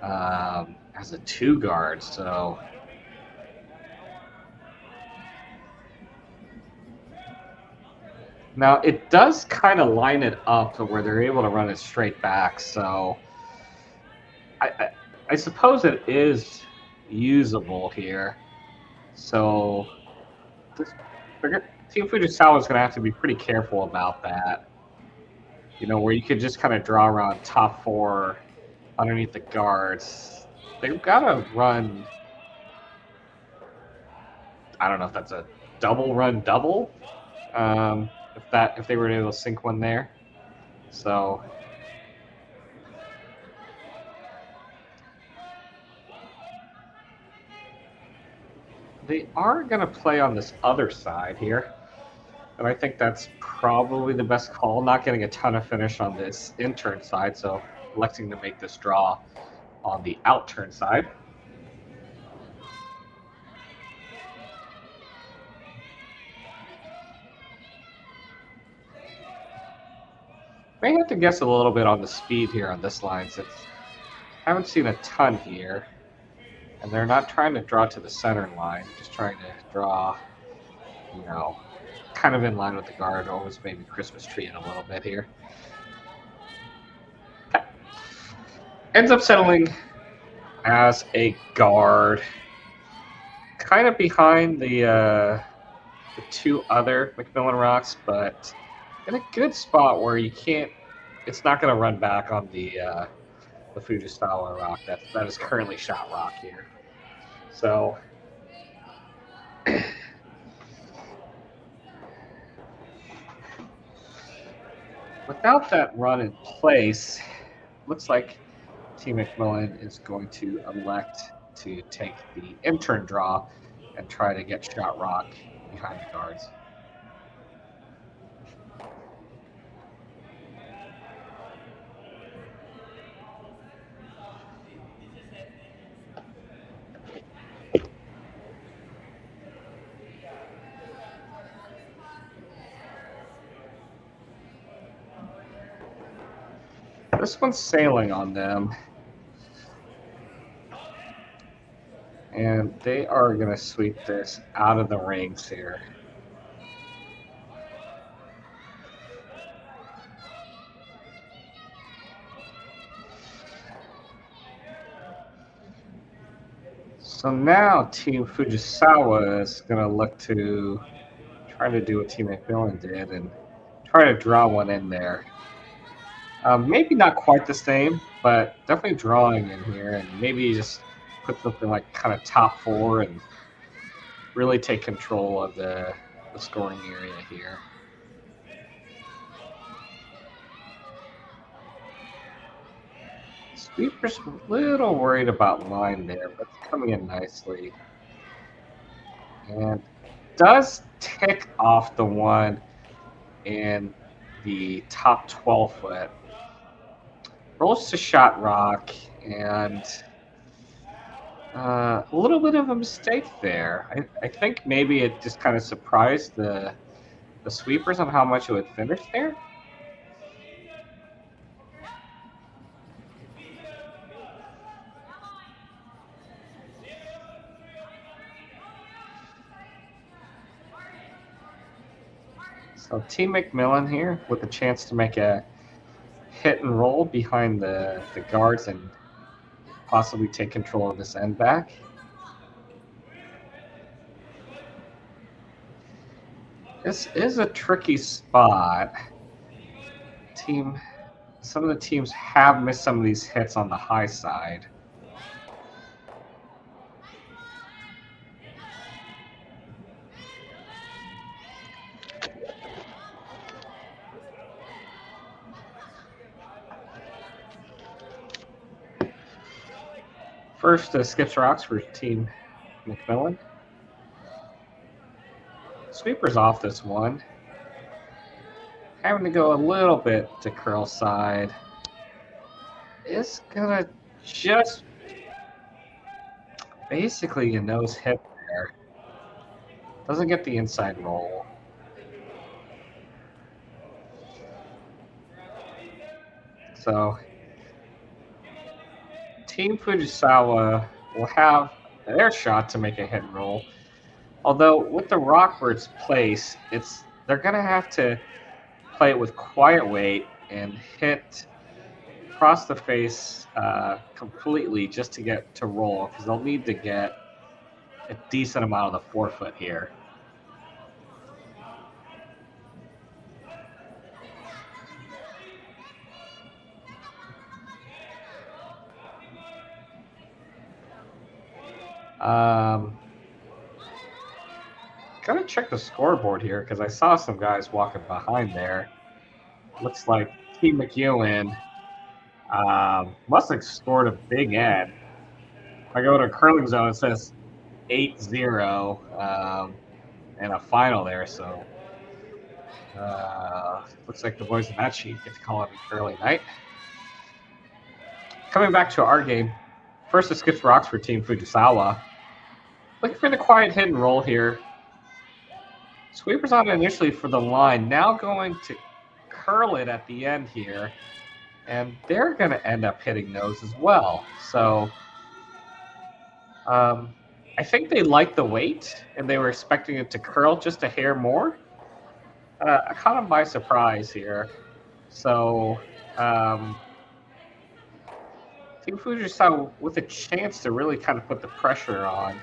as a 2 guard. So now it does kind of line it up to where they're able to run it straight back. So I suppose it is usable here. So Team Fujisawa is going to have to be pretty careful about that. Where you could just kind of draw around top 4 underneath the guards. They've got to run, I don't know if that's a double run double, if they were able to sink one there. So they are going to play on this other side here. And I think that's probably the best call. Not getting a ton of finish on this in-turn side, so electing to make this draw on the out-turn side. May have to guess a little bit on the speed here on this line, since I haven't seen a ton here. And they're not trying to draw to the center line, just trying to draw, kind of in line with the guard, almost maybe Christmas tree in a little bit here. Okay. Ends up settling as a guard, kind of behind the the two other MacMillan rocks, but in a good spot where you can't. It's not going to run back on the Fujisawa rock that is currently shot rock here. So without that run in place, looks like Team MacMillan is going to elect to take the intern draw and try to get shot rock behind the guards. This one's sailing on them. And they are going to sweep this out of the rings here. So now Team Fujisawa is going to look to try to do what Team MacMillan did and try to draw one in there. Maybe not quite the same, but definitely drawing in here, and maybe just put something like kind of top four and really take control of the scoring area here. Sweeper's a little worried about line there, but it's coming in nicely. And does tick off the one in the top 12 foot. Rolls to shot rock, and a little bit of a mistake there. I think maybe it just kind of surprised the sweepers on how much it would finish there. So Team MacMillan here with a chance to make a hit and roll behind the guards and possibly take control of this end back. This is a tricky spot. Some of the teams have missed some of these hits on the high side. First, skips rocks for Team MacMillan. Sweeper's off this one. Having to go a little bit to curl side. It's gonna just basically a nose hit there. Doesn't get the inside roll. So Team Fujisawa will have their shot to make a hit and roll. Although with the rockwards place, they're gonna have to play it with quiet weight and hit across the face completely just to get to roll, because they'll need to get a decent amount of the 4 foot here. Gotta check the scoreboard here because I saw some guys walking behind there. Looks like Team MacMillan must have scored a big end. If I go to curling zone, it says 8-0 and a final there. So looks like the boys in that sheet get to call it an early night. Coming back to our game, first it skips rocks for Team Fujisawa. Looking for the quiet hit and roll here. Sweeper's on initially for the line, now going to curl it at the end here, and they're going to end up hitting those as well. So I think they liked the weight, and they were expecting it to curl just a hair more. I caught them by surprise here. So Team Fujisawa with a chance to really kind of put the pressure on.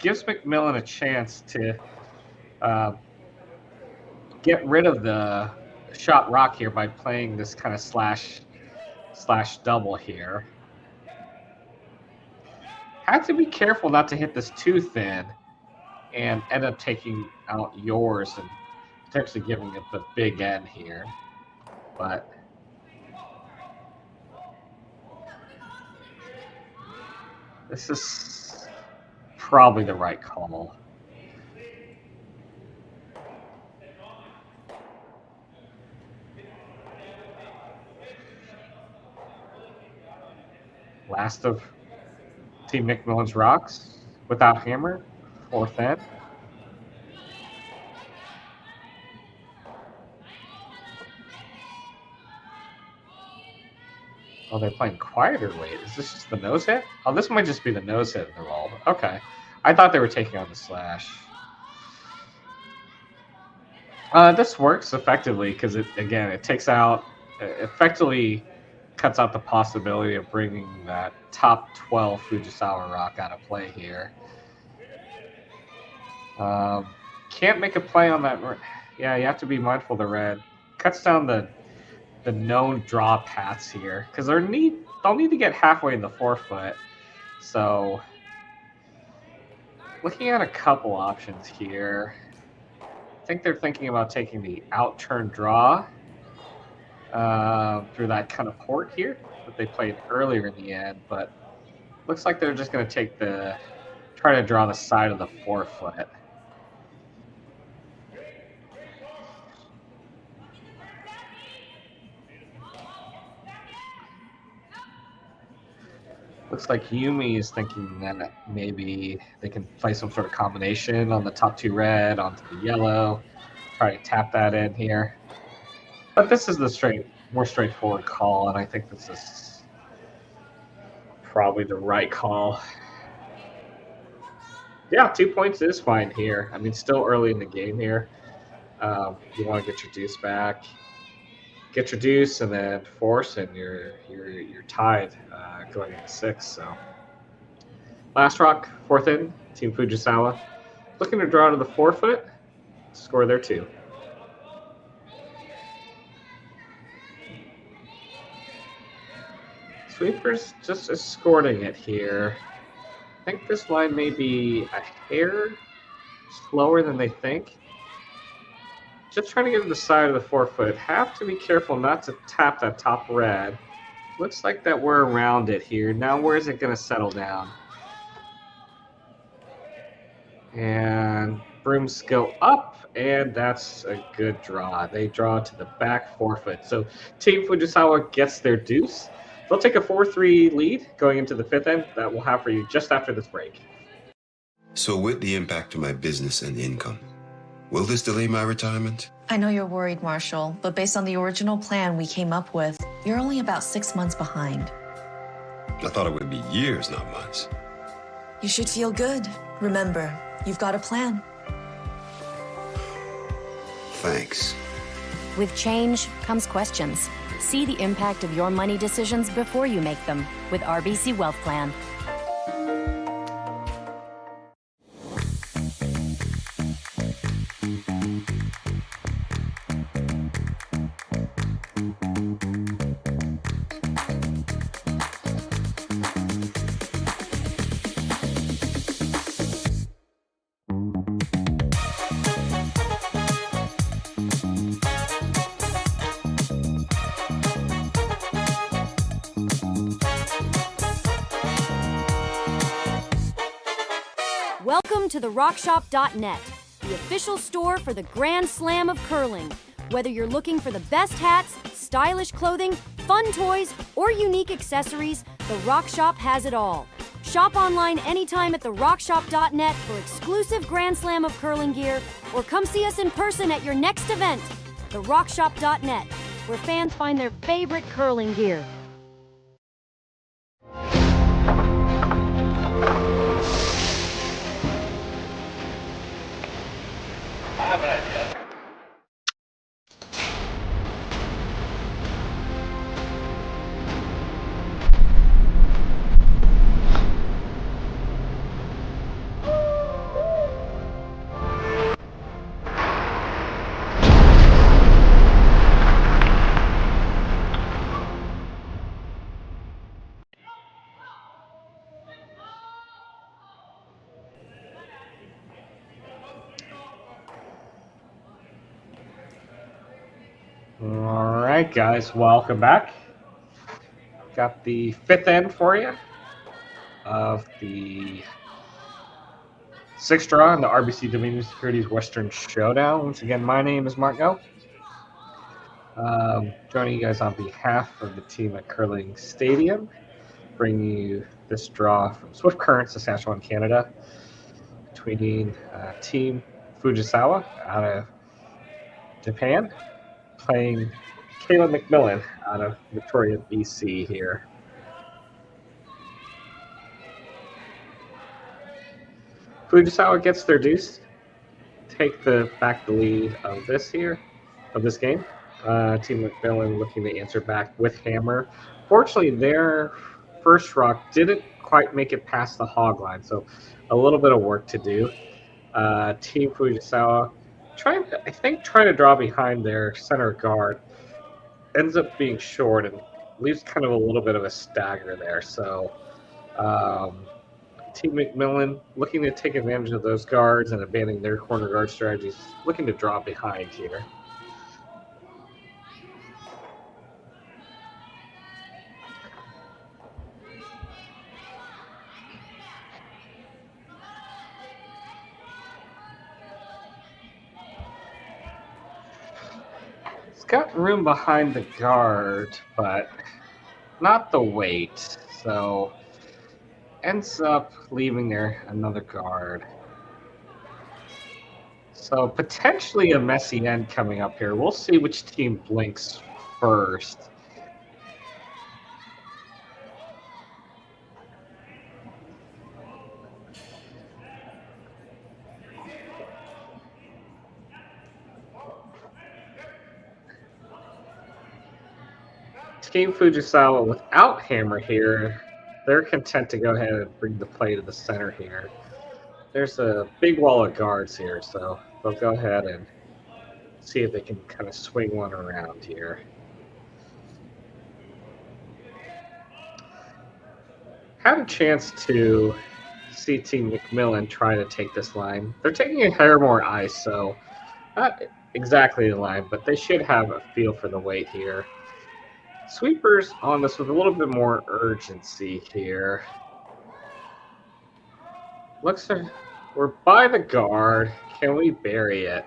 gives MacMillan a chance to get rid of the shot rock here by playing this kind of slash double here. Had to be careful not to hit this too thin and end up taking out yours and potentially giving it the big end here. But this is probably the right call. Last of Team MacMillan's rocks without hammer, fourth end. Oh, they're playing quieter late. Is this just the nose hit? Oh, this might just be the nose hit in the roll. Okay. I thought they were taking on the slash. This works effectively because it takes out, effectively cuts out the possibility of bringing that top 12 Fujisawa rock out of play here. Can't make a play on that. Yeah, you have to be mindful of the red. Cuts down the known draw paths here because they'll need to get halfway in the forefoot. So looking at a couple options here. I think they're thinking about taking the out turn draw through that kind of port here that they played earlier in the end, but looks like they're just going to try to draw the side of the forefoot. Looks like Yumi is thinking that maybe they can play some sort of combination on the top two red onto the yellow, try to tap that in here. But this is the more straightforward call, and I think this is probably the right call. Yeah, 2 points is fine here. I mean, still early in the game here. You want to get your deuce back. Get your deuce and then force, and you're tied going into 6. So last rock, fourth in, Team Fujisawa, looking to draw to the forefoot, score there too. Sweeper's just escorting it here. I think this line may be a hair slower than they think. Just trying to get to the side of the forefoot. Have to be careful not to tap that top red. Looks like that we're around it here. Now where is it going to settle down? And broom skill up, and that's a good draw. They draw to the back forefoot. So Team Fujisawa gets their deuce. They'll take a 4-3 lead going into the fifth end. That we'll have for you just after this break. So with the impact to my business and income, will this delay my retirement? I know you're worried, Marshall, but based on the original plan we came up with, you're only about 6 months behind. I thought it would be years, not months. You should feel good. Remember, you've got a plan. Thanks. With change comes questions. See the impact of your money decisions before you make them with RBC Wealth Plan. Welcome to the RockShop.net, the official store for the Grand Slam of curling. Whether you're looking for the best hats, stylish clothing, fun toys, or unique accessories, the Rock Shop has it all. Shop online anytime at therockshop.net for exclusive Grand Slam of curling gear, or come see us in person at your next event. TheRockShop.net, where fans find their favorite curling gear. Alright guys, welcome back. Got the fifth end for you of the sixth draw in the RBC Dominion Securities Western Showdown. Once again, my name is Marco. Joining you guys on behalf of the team at Curling Stadium, bringing you this draw from Swift Current, Saskatchewan, Canada, between Team Fujisawa out of Japan, playing Kayla MacMillan out of Victoria, BC here. Fujisawa gets their deuce, take back the lead of this game. Team MacMillan looking to answer back with hammer. Fortunately, their first rock didn't quite make it past the hog line, so a little bit of work to do. Team Fujisawa trying to draw behind their center guard, ends up being short and leaves kind of a little bit of a stagger there. So Team MacMillan looking to take advantage of those guards and abandoning their corner guard strategies, looking to draw behind here. It's got room behind the guard, but not the weight, so ends up leaving there another guard. So potentially a messy end coming up here. We'll see which team blinks first. Team Fujisawa without hammer here, they're content to go ahead and bring the play to the center here. There's a big wall of guards here, so they'll go ahead and see if they can kind of swing one around here. Had a chance to see Team MacMillan try to take this line. They're taking a hair more ice, so not exactly the line, but they should have a feel for the weight here. Sweepers on this with a little bit more urgency here. Looks like we're by the guard. Can we bury it?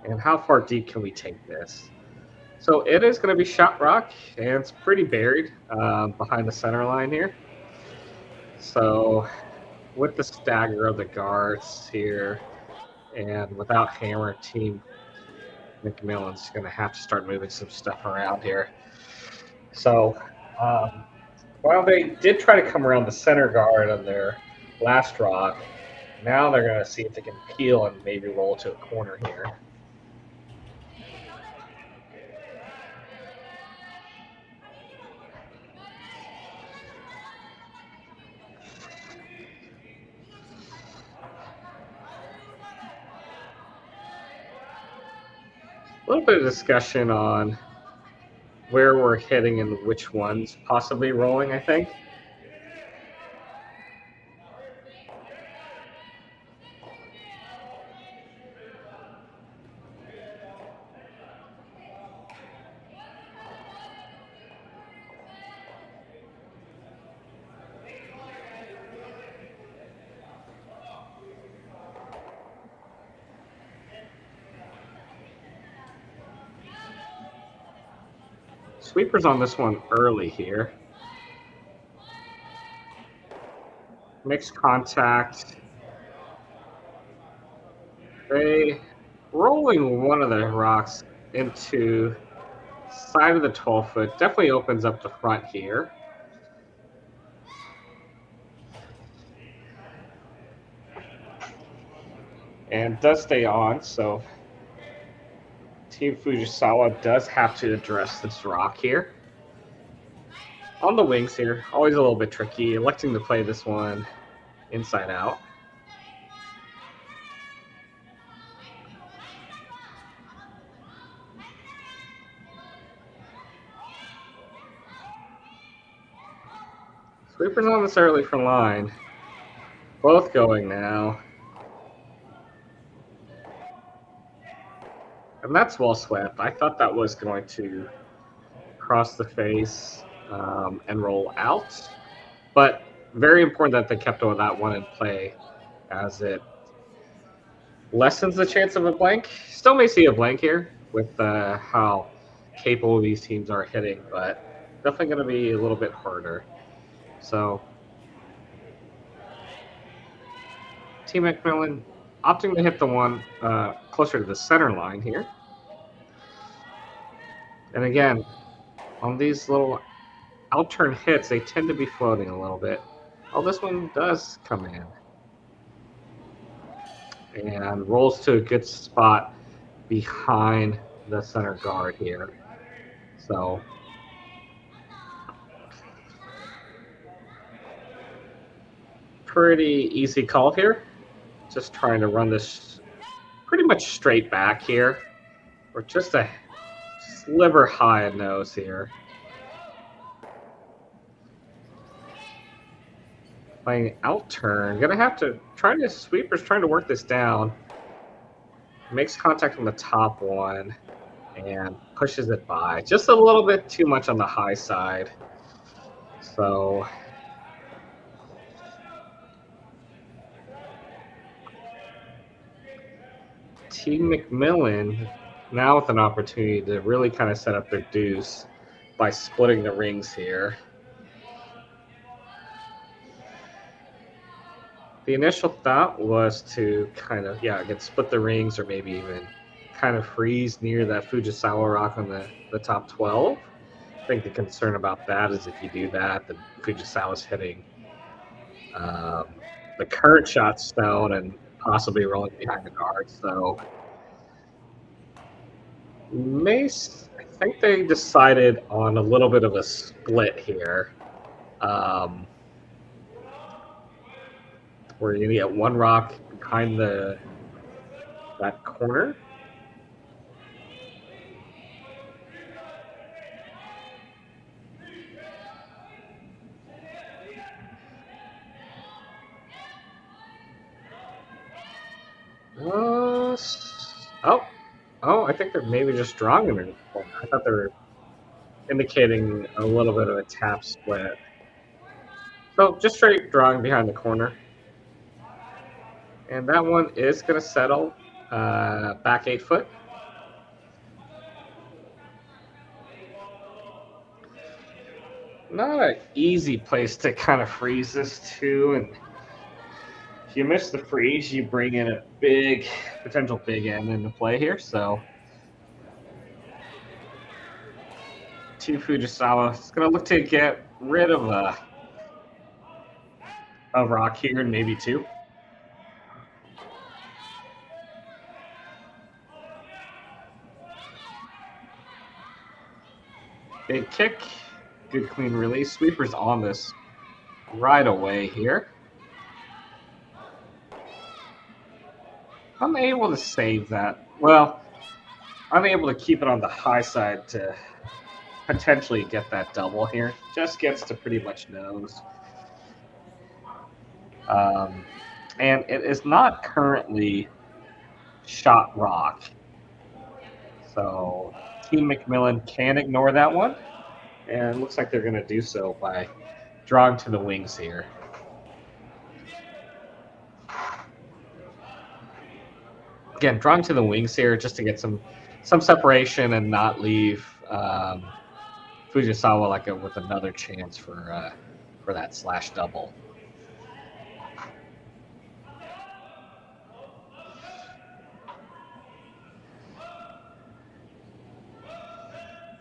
And how far deep can we take this? So it is going to be shot rock, and it's pretty buried behind the center line here. So with the stagger of the guards here, and without hammer, Team MacMillan's going to have to start moving some stuff around here. So while they did try to come around the center guard on their last rock, now they're going to see if they can peel and maybe roll to a corner here. A little bit of discussion on where we're hitting and which ones possibly rolling, I think. Sweepers on this one early here. Makes contact. They rolling one of the rocks into side of the 12-foot. Definitely opens up the front here. And does stay on, so Team Fujisawa does have to address this rock here. On the wings here, always a little bit tricky, electing to play this one inside out. Sweepers on this early from line. Both going now. And that's well swept. I thought that was going to cross the face and roll out. But very important that they kept that one in play, as it lessens the chance of a blank. Still may see a blank here with how capable these teams are hitting, but definitely going to be a little bit harder. So Team MacMillan opting to hit the one closer to the center line here. And again, on these little out-turn hits, they tend to be floating a little bit. Oh, this one does come in. And rolls to a good spot behind the center guard here. So pretty easy call here. Just trying to run this pretty much straight back here. Or just a sliver high a nose here. Playing out turn. Gonna have to sweeper's trying to work this down. Makes contact on the top one and pushes it by. Just a little bit too much on the high side. So Team MacMillan now with an opportunity to really kind of set up their deuce by splitting the rings here. The initial thought was to kind of, again, split the rings or maybe even kind of freeze near that Fujisawa rock on the top 12. I think the concern about that is if you do that, then Fujisawa's hitting the current shot stone and possibly rolling behind the guard. So Mace, I think they decided on a little bit of a split here. Where you get one rock behind that corner. I think they're maybe just drawing them in the corner. I thought they were indicating a little bit of a tap split. So just straight drawing behind the corner. And that one is going to settle back 8 foot. Not an easy place to kind of freeze this too. And if you miss the freeze, you bring in a potential big end into play here. So Team Fujisawa is going to look to get rid of a rock here and maybe two. Big kick, good clean release. Sweeper's on this right away here. I'm able to save that. Well, I'm able to keep it on the high side to potentially get that double here. Just gets to pretty much nose. And it is not currently shot rock. So Team MacMillan can ignore that one, and it looks like they're going to do so by drawing to the wings here. Again, drawing to the wings here just to get some separation and not leave Fujisawa with another chance for that slash double.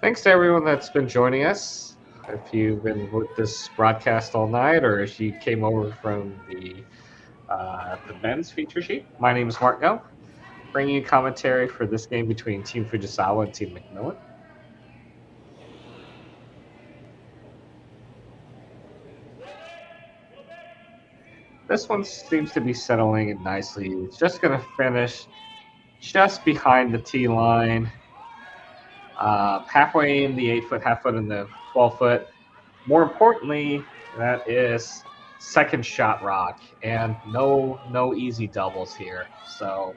Thanks to everyone that's been joining us. If you've been with this broadcast all night, or if you came over from the men's feature sheet, my name is Marco, bringing you commentary for this game between Team Fujisawa and Team MacMillan. This one seems to be settling in nicely. It's just going to finish just behind the tee line. Halfway in the 8 foot, half foot in the 12 foot. More importantly, that is second shot rock, and no easy doubles here. So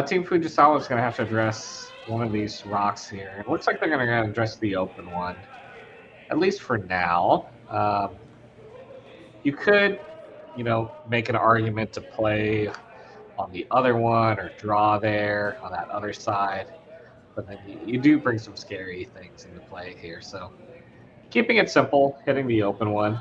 Team Fujisawa is going to have to address one of these rocks here. It looks like they're going to address the open one, at least for now. You could, make an argument to play on the other one or draw there on that other side. But then you do bring some scary things into play here. So keeping it simple, hitting the open one.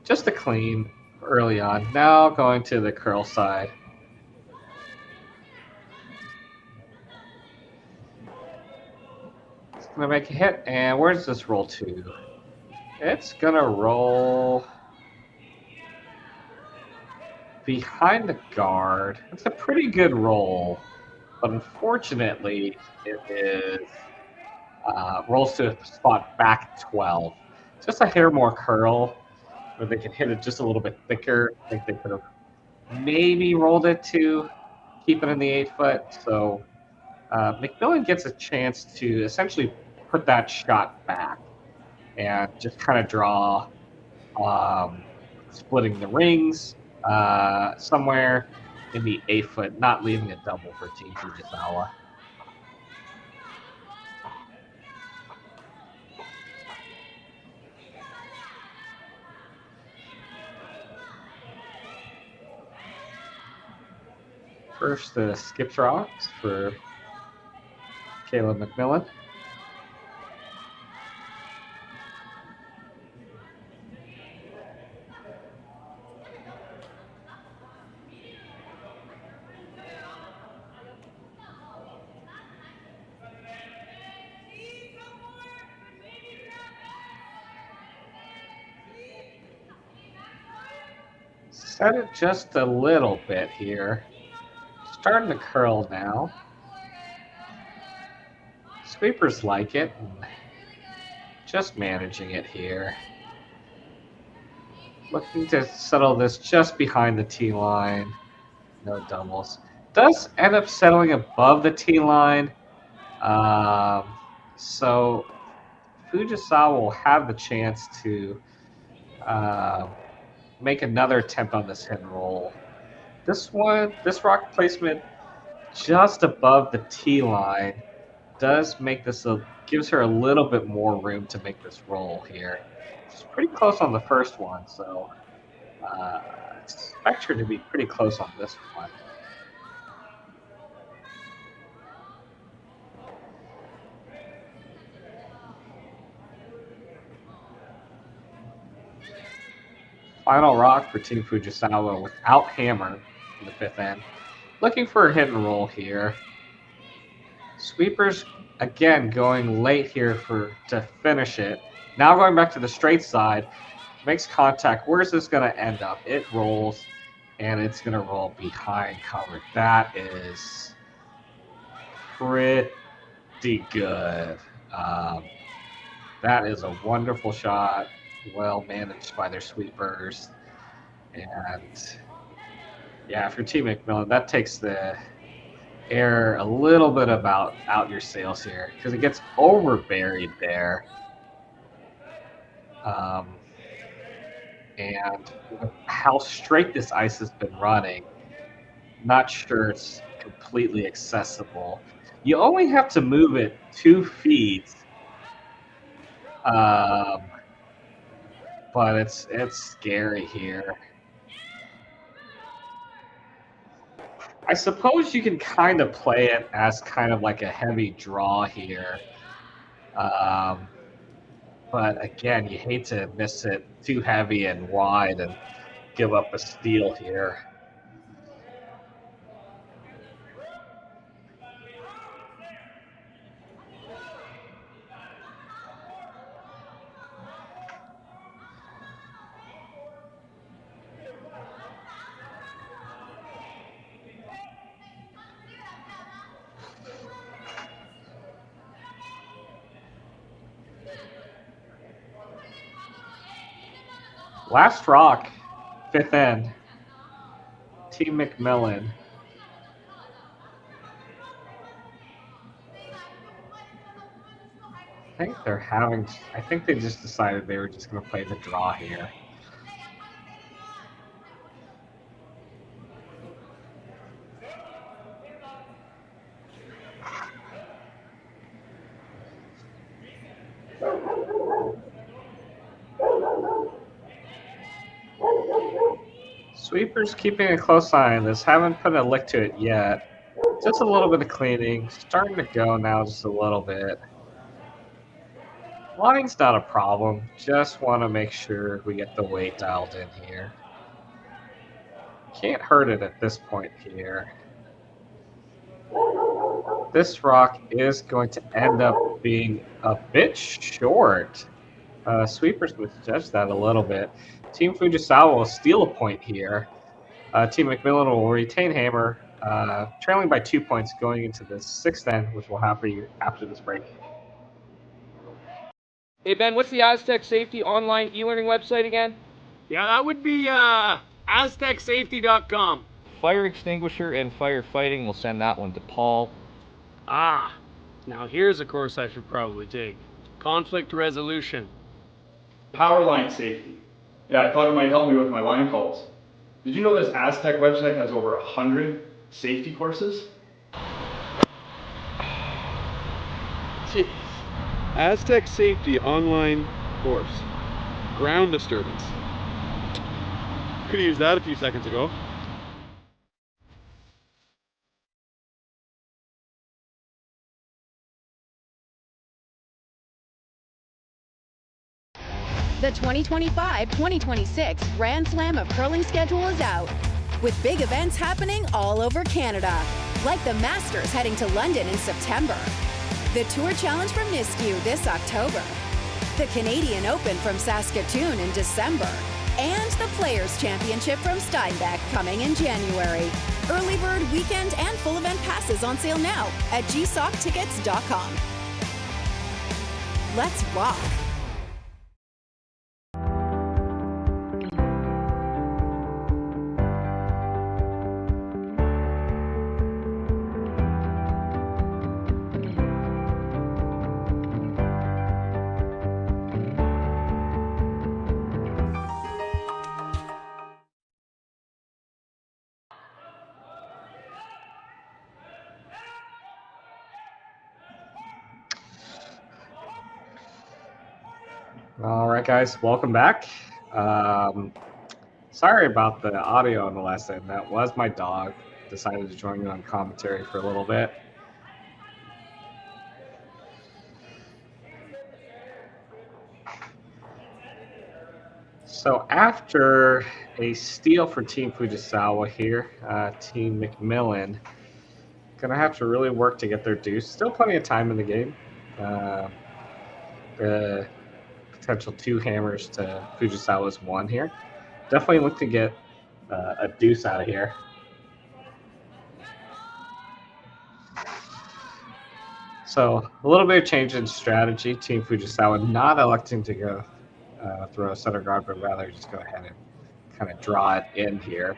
Just a clean early on. Now going to the curl side. It's going to make a hit. And where does this roll to? It's going to roll behind the guard. It's a pretty good roll. But unfortunately, it is rolls to a spot back 12. Just a hair more curl, where they can hit it just a little bit thicker. I think they could have maybe rolled it to keep it in the 8 foot. So MacMillan gets a chance to essentially put that shot back and just kind of draw splitting the rings somewhere in the 8 foot, not leaving a double for Team Fujisawa. First, the skips rocks for Kayla MacMillan. Set it just a little bit here. Starting to curl now. Sweepers like it. Just managing it here. Looking to settle this just behind the tee line. No doubles. Does end up settling above the tee line. So Fujisawa will have the chance to make another attempt on this hit and roll. This rock placement just above the tee line does make this gives her a little bit more room to make this roll here. She's pretty close on the first one, so expect her to be pretty close on this one. Final rock for Team Fujisawa without hammer in the 5th end. Looking for a hit and roll here. Sweepers again going late here to finish it. Now going back to the straight side. Makes contact. Where's this going to end up? It rolls, and it's going to roll behind cover. That is pretty good. That is a wonderful shot. Well managed by their sweepers. And yeah, for Team MacMillan, that takes the air a little bit out your sails here because it gets over buried there. And how straight this ice has been running, not sure it's completely accessible. You only have to move it 2 feet. But it's scary here. I suppose you can kind of play it as kind of like a heavy draw here. But again, you hate to miss it too heavy and wide and give up a steal here. Last rock, 5th end, Team MacMillan. I I think they just decided they were just going to play the draw here. Sweepers keeping a close eye on this. Haven't put a lick to it yet. Just a little bit of cleaning. Starting to go now just a little bit. Line's not a problem. Just want to make sure we get the weight dialed in here. Can't hurt it at this point here. This rock is going to end up being a bit short. Sweepers misjudged that a little bit. Team Fujisawa will steal a point here. Team MacMillan will retain hammer, trailing by 2 points going into the sixth end, which we'll have for you after this break. Hey Ben, what's the Aztec Safety online e-learning website again? Yeah, that would be aztecsafety.com. Fire extinguisher and firefighting, we'll send that one to Paul. Ah, now here's a course I should probably take. Conflict resolution. Power line safety. Yeah, I thought it might help me with my line calls. Did you know this Aztec website has over 100 safety courses? Jeez. Aztec Safety online course. Ground disturbance. Could have used that a few seconds ago. The 2025-2026 Grand Slam of Curling schedule is out, with big events happening all over Canada, like the Masters heading to London in September, the Tour Challenge from Nisku this October, the Canadian Open from Saskatchewan in December, and the Players' Championship from Steinbach coming in January. Early bird weekend and full event passes on sale now at gsoctickets.com. Let's rock! All right, guys, welcome back. Sorry about the audio on the last end. That was my dog. Decided to join me on commentary for a little bit. So after a steal for Team Fujisawa here, Team MacMillan gonna have to really work to get their deuce. Still plenty of time in the game. The potential 2 hammers to Fujisawa's 1 here. Definitely look to get a deuce out of here. So a little bit of change in strategy. Team Fujisawa not electing to go throw a center guard, but rather just go ahead and kind of draw it in here.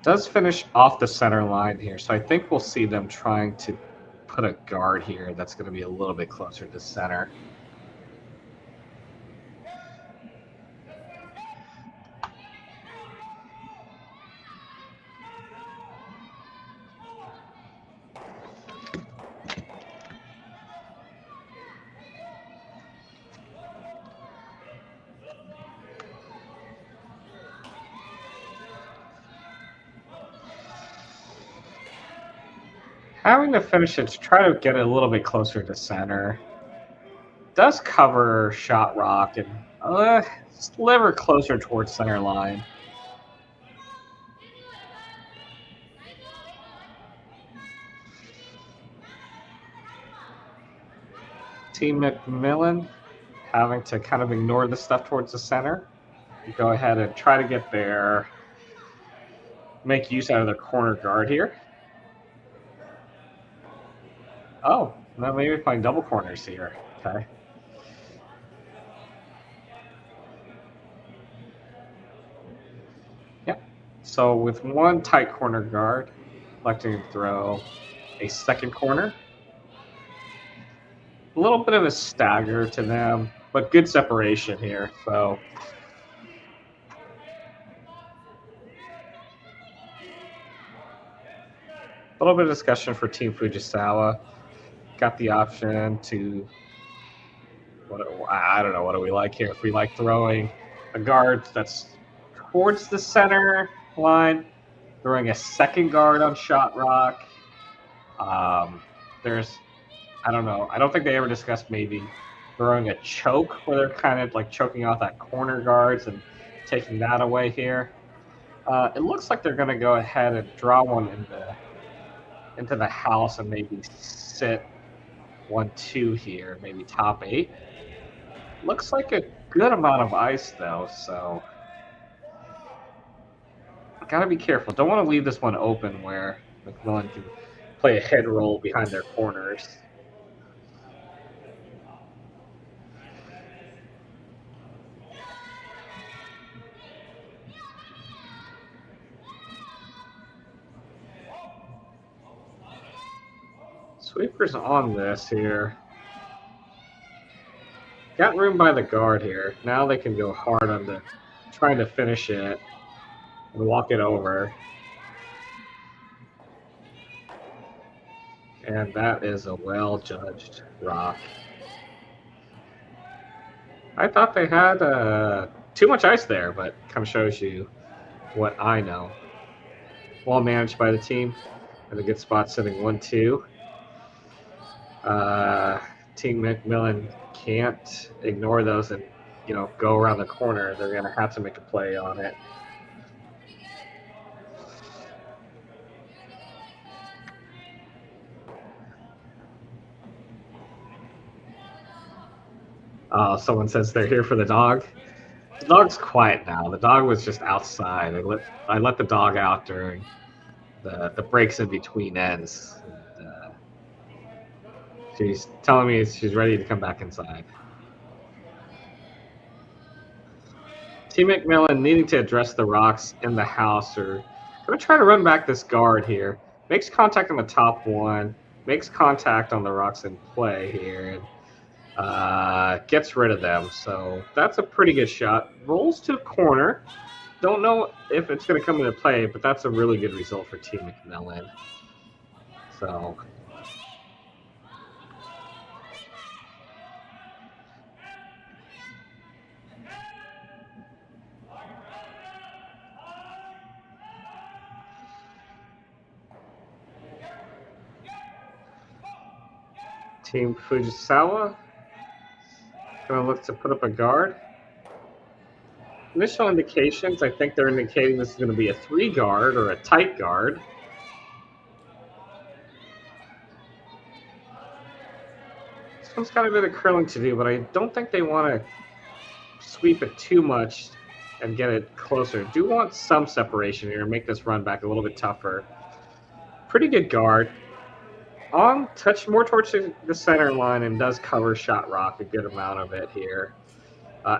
Does finish off the center line here, so I think we'll see them trying to put a guard here that's going to be a little bit closer to center. Having to finish it to try to get it a little bit closer to center. Does cover shot rock and sliver closer towards center line. Team MacMillan having to kind of ignore the stuff towards the center. Go ahead and try to get their, make use out of their corner guard here. Oh, now maybe playing double corners here. Okay. Yeah. So with one tight corner guard, electing to throw a second corner. A little bit of a stagger to them, but good separation here. So a little bit of discussion for Team Fujisawa. Got the option to, I don't know, what do we like here? If we like throwing a guard that's towards the center line, throwing a second guard on shot rock. There's, I don't know, I don't think they ever discussed maybe throwing a choke where they're kind of like choking off that corner guards and taking that away here. It looks like they're going to go ahead and draw one into the house and maybe sit 1-2 here, maybe top 8. Looks like a good amount of ice though, so gotta be careful. Don't want to leave this one open where MacMillan can play a head roll behind their corners. Sweeper's on this here. Got room by the guard here. Now they can go hard on the trying to finish it and walk it over. And that is a well-judged rock. I thought they had too much ice there, but kind of shows you what I know. Well managed by the team. In a good spot, sitting 1-2. Team MacMillan can't ignore those and, you know, go around the corner. They're going to have to make a play on it. Someone says they're here for the dog. The dog's quiet now. The dog was just outside. I let the dog out during the breaks in between ends. She's telling me she's ready to come back inside. Team MacMillan needing to address the rocks in the house, or going to try to run back this guard here. Makes contact on the top one, makes contact on the rocks in play here, and gets rid of them. So that's a pretty good shot. Rolls to a corner. Don't know if it's going to come into play, but that's a really good result for Team MacMillan. So Team Fujisawa going to look to put up a guard. Initial indications, I think they're indicating this is going to be a 3 guard or a tight guard. This one's got a bit of curling to do, but I don't think they want to sweep it too much and get it closer. Do want some separation here and make this run back a little bit tougher. Pretty good guard. On touch more towards the center line and does cover shot rock a good amount of it here.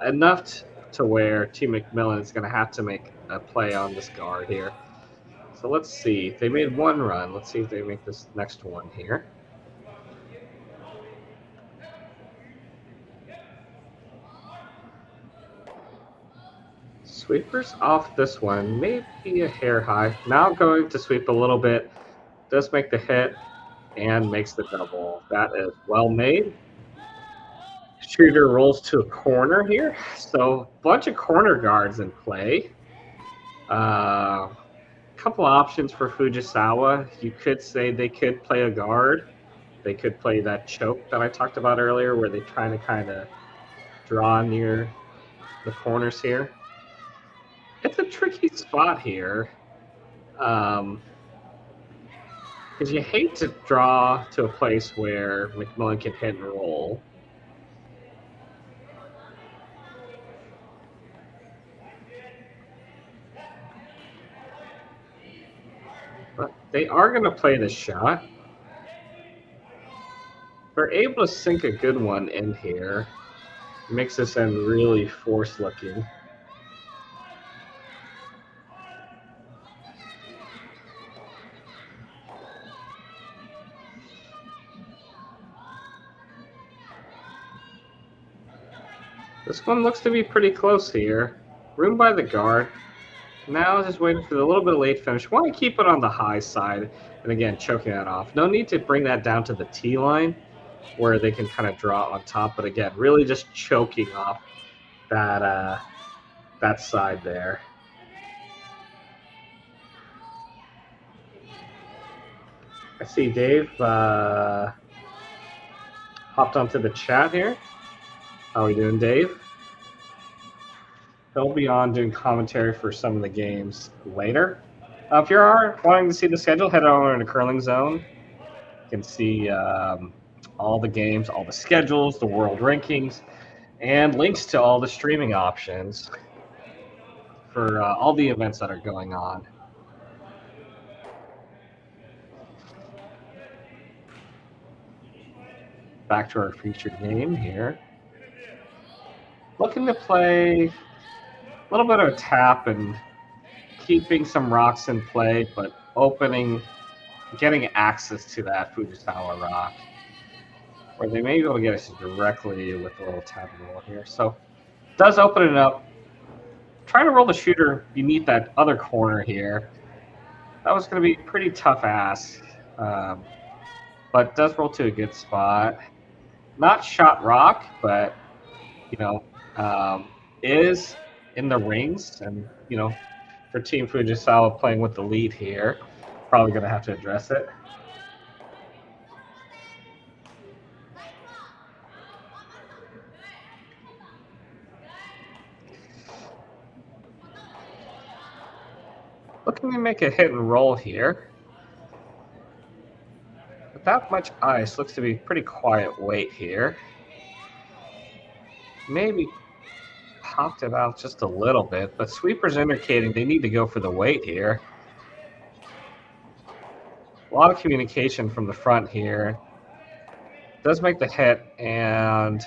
Enough to where Team MacMillan is going to have to make a play on this guard here. So let's see. They made one run. Let's see if they make this next one here. Sweepers off this one. Maybe a hair high. Now going to sweep a little bit. Does make the hit. And makes the double. That is well made. Shooter rolls to a corner here. So a bunch of corner guards in play. Couple options for Fujisawa. You could say they could play a guard. They could play that choke that I talked about earlier where they're trying to kind of draw near the corners here. It's a tricky spot here. Because you hate to draw to a place where MacMillan can hit and roll. But they are going to play the shot. They're able to sink a good one in here. Makes this end really forced looking. This one looks to be pretty close here. Room by the guard. Now just waiting for the little bit of late finish. Want to keep it on the high side, and again, choking that off. No need to bring that down to the T line, where they can kind of draw on top, but again, really just choking off that that side there. I see Dave hopped onto the chat here. How are we doing, Dave? He'll be on doing commentary for some of the games later. If you are wanting to see the schedule, head over to Curling Zone. You can see all the games, all the schedules, the world rankings, and links to all the streaming options for all the events that are going on. Back to our featured game here. Looking to play a little bit of a tap and keeping some rocks in play, but getting access to that Fujisawa rock, where they may be able to get us directly with a little tap and roll here. So does open it up. Trying to roll the shooter beneath that other corner here. That was going to be a pretty tough ask, but does roll to a good spot. Not shot rock, but is in the rings, and for Team Fujisawa playing with the lead here, probably going to have to address it. Looking to make a hit and roll here. With that much ice, looks to be pretty quiet weight here. Maybe popped it out just a little bit, but sweeper's indicating they need to go for the weight here. A lot of communication from the front here. Does make the hit and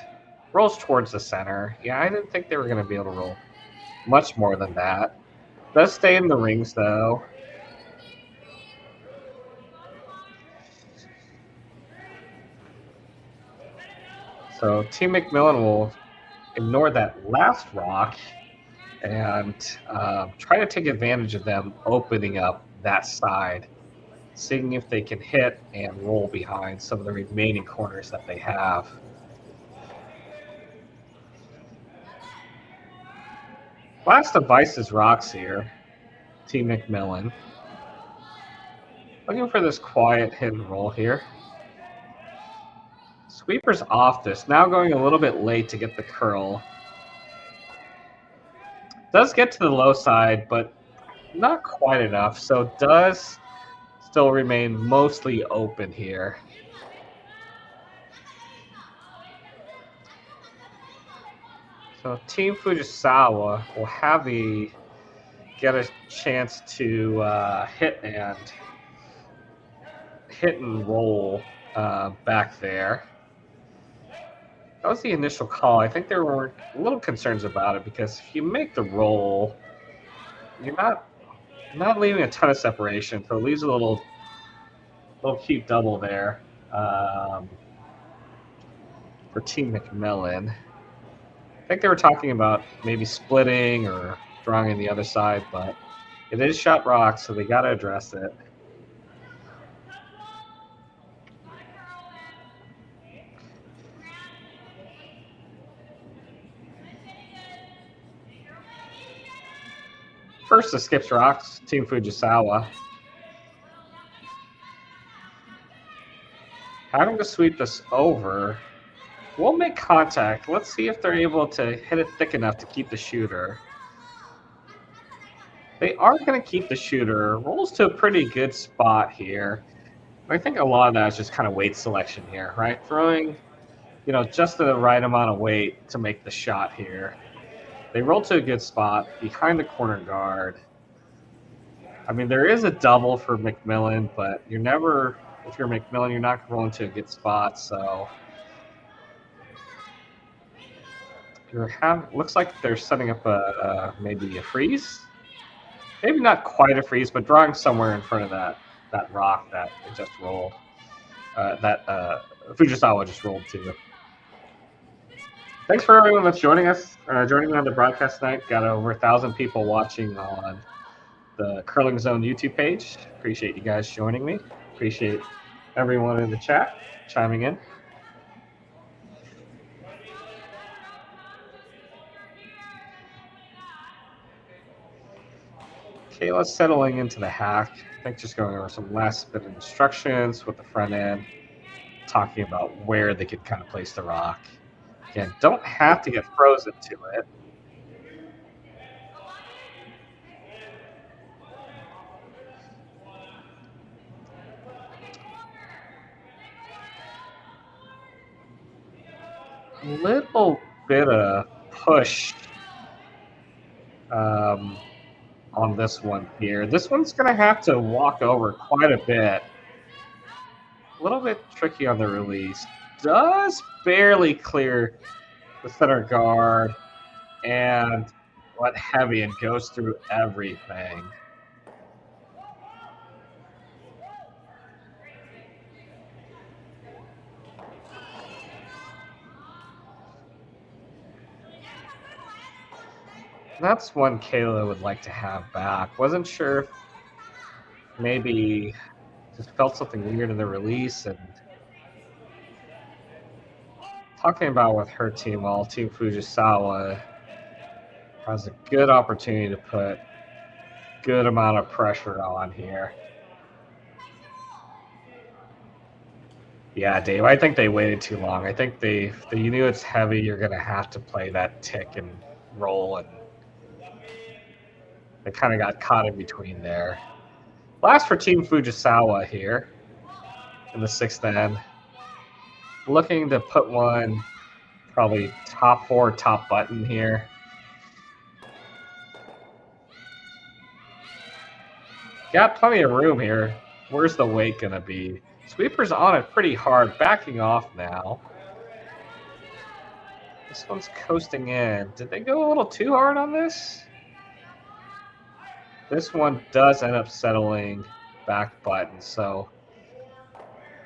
rolls towards the center. Yeah, I didn't think they were going to be able to roll much more than that. Does stay in the rings, though. So Team MacMillan will ignore that last rock and try to take advantage of them opening up that side, seeing if they can hit and roll behind some of the remaining corners that they have. Last device is rocks here, Team MacMillan. Looking for this quiet hit and roll here. Sweeper's off this, now going a little bit late to get the curl. Does get to the low side, but not quite enough, so does still remain mostly open here. So Team Fujisawa will have get a chance to hit and roll back there. That was the initial call. I think there were a little concerns about it because if you make the roll, you're not leaving a ton of separation, so it leaves a little cute double there for Team MacMillan. I think they were talking about maybe splitting or drawing in the other side, but it is shot rock, so they got to address it. First, the skips rocks, Team Fujisawa. Having to sweep this over. We'll make contact. Let's see if they're able to hit it thick enough to keep the shooter. They are going to keep the shooter. Rolls to a pretty good spot here. I think a lot of that is just kind of weight selection here, right? Throwing, just the right amount of weight to make the shot here. They roll to a good spot behind the corner guard. I mean, there is a double for MacMillan, but if you're MacMillan, you're not rolling to a good spot, so looks like they're setting up maybe a freeze. Maybe not quite a freeze, but drawing somewhere in front of that rock that it just rolled. That Fujisawa just rolled to. Thanks for everyone that's joining us. Joining me on the broadcast tonight. Got over 1,000 people watching on the Curling Zone YouTube page. Appreciate you guys joining me. Appreciate everyone in the chat chiming in. Kayla's settling into the hack. I think just going over some last bit of instructions with the front end, talking about where they could kind of place the rock. Again, don't have to get frozen to it. A little bit of push on this one here. This one's going to have to walk over quite a bit. A little bit tricky on the release. Does barely clear the center guard and let heavy and goes through everything. That's one Kayla would like to have back. Wasn't sure if maybe just felt something weird in the release, and talking about with her team, while Team Fujisawa has a good opportunity to put good amount of pressure on here. Yeah, Dave, I think they waited too long. I think you knew it's heavy, you're going to have to play that tick and roll, and they kind of got caught in between there. Last for Team Fujisawa here in the sixth end. Looking to put one probably top four, top button here. Got plenty of room here. Where's the weight going to be? Sweeper's on it pretty hard, backing off now. This one's coasting in. Did they go a little too hard on this? This one does end up settling back button, so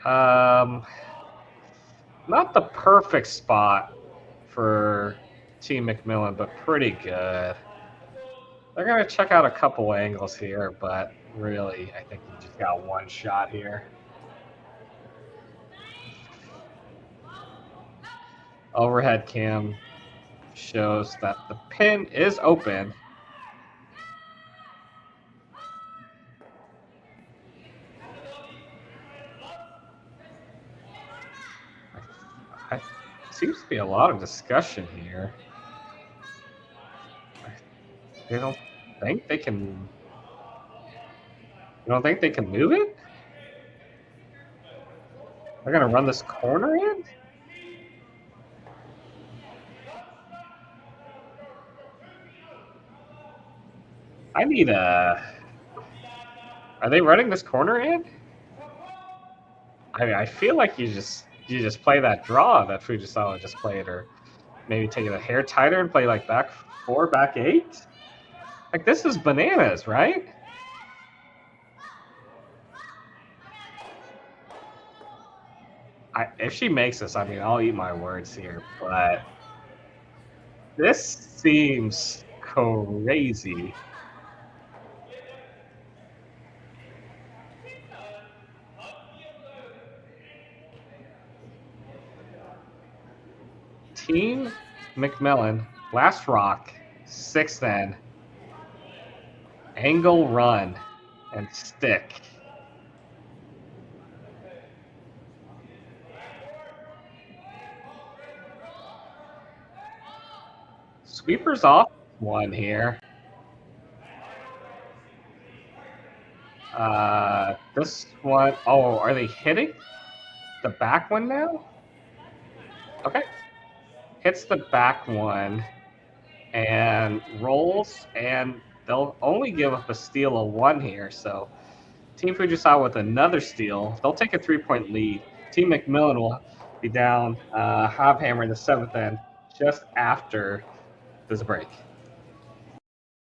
not the perfect spot for Team MacMillan, but pretty good. They're going to check out a couple angles here, but really, I think you just got one shot here. Overhead cam shows that the pin is open. Seems to be a lot of discussion here. They don't think they can. You don't think they can move it? They're gonna run this corner in? I need a. Are they running this corner in? I mean, I feel like you just play that draw that Fujisawa just played, or maybe take it a hair tighter and play like back four, back eight. Like, this is bananas, right? If she makes this, I mean, I'll eat my words here, but this seems crazy. Team MacMillan, last rock, sixth end, angle run, and stick. Sweeper's off one here. This one, oh, are they hitting the back one now? Okay. Hits the back one and rolls, and they'll only give up a steal of one here. So Team Fujisawa with another steal. They'll take a 3-point lead. Team MacMillan will be down half hammer in the seventh end just after this break.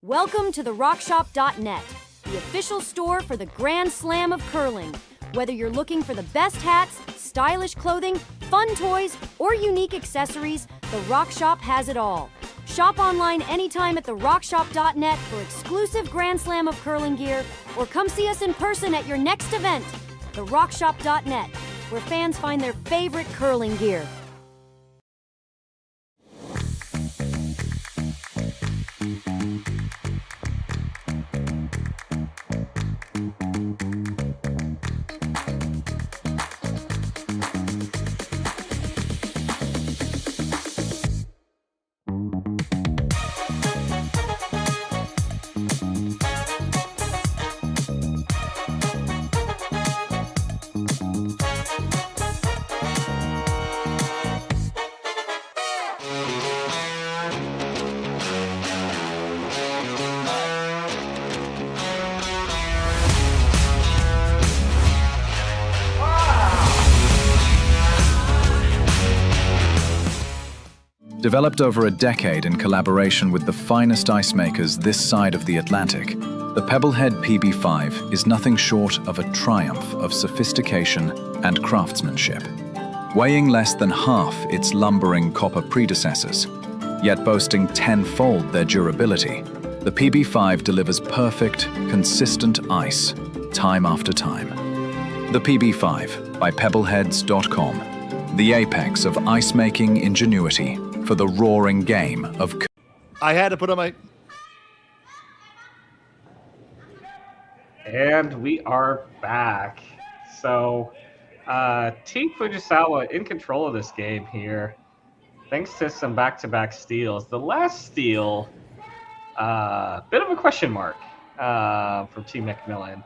Welcome to the RockShop.net, the official store for the Grand Slam of curling. Whether you're looking for the best hats, stylish clothing, fun toys, or unique accessories, the Rock Shop has it all. Shop online anytime at therockshop.net for exclusive Grand Slam of curling gear, or come see us in person at your next event. Therockshop.net, where fans find their favorite curling gear. Developed over a decade in collaboration with the finest ice makers this side of the Atlantic, the Pebblehead PB5 is nothing short of a triumph of sophistication and craftsmanship. Weighing less than half its lumbering copper predecessors, yet boasting tenfold their durability, the PB5 delivers perfect, consistent ice, time after time. The PB5 by Pebbleheads.com, the apex of ice-making ingenuity for the roaring game of... I had to put on my... And we are back. So, Team Fujisawa in control of this game here, thanks to some back-to-back steals. The last steal, bit of a question mark from Team MacMillan.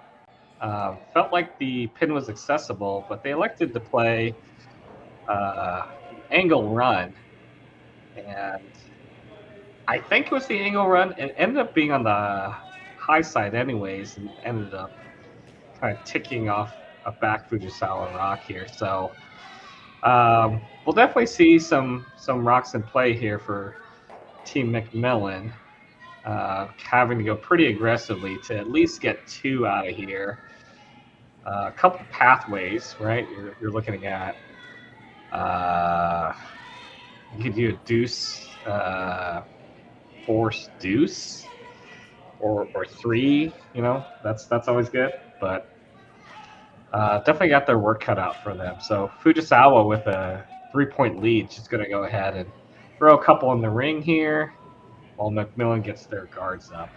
Felt like the pin was accessible, but they elected to play angle run. And I think it was the angle run. It ended up being on the high side anyways, and ended up kind of ticking off a back Fujisawa rock here. So we'll definitely see some rocks in play here for Team MacMillan, having to go pretty aggressively to at least get 2 out of here. A couple pathways, right? You're looking at. You could do a deuce, force deuce, or 3. You know, that's always good. But definitely got their work cut out for them. So Fujisawa with a 3-point lead, she's going to go ahead and throw a couple in the ring here, while MacMillan gets their guards up.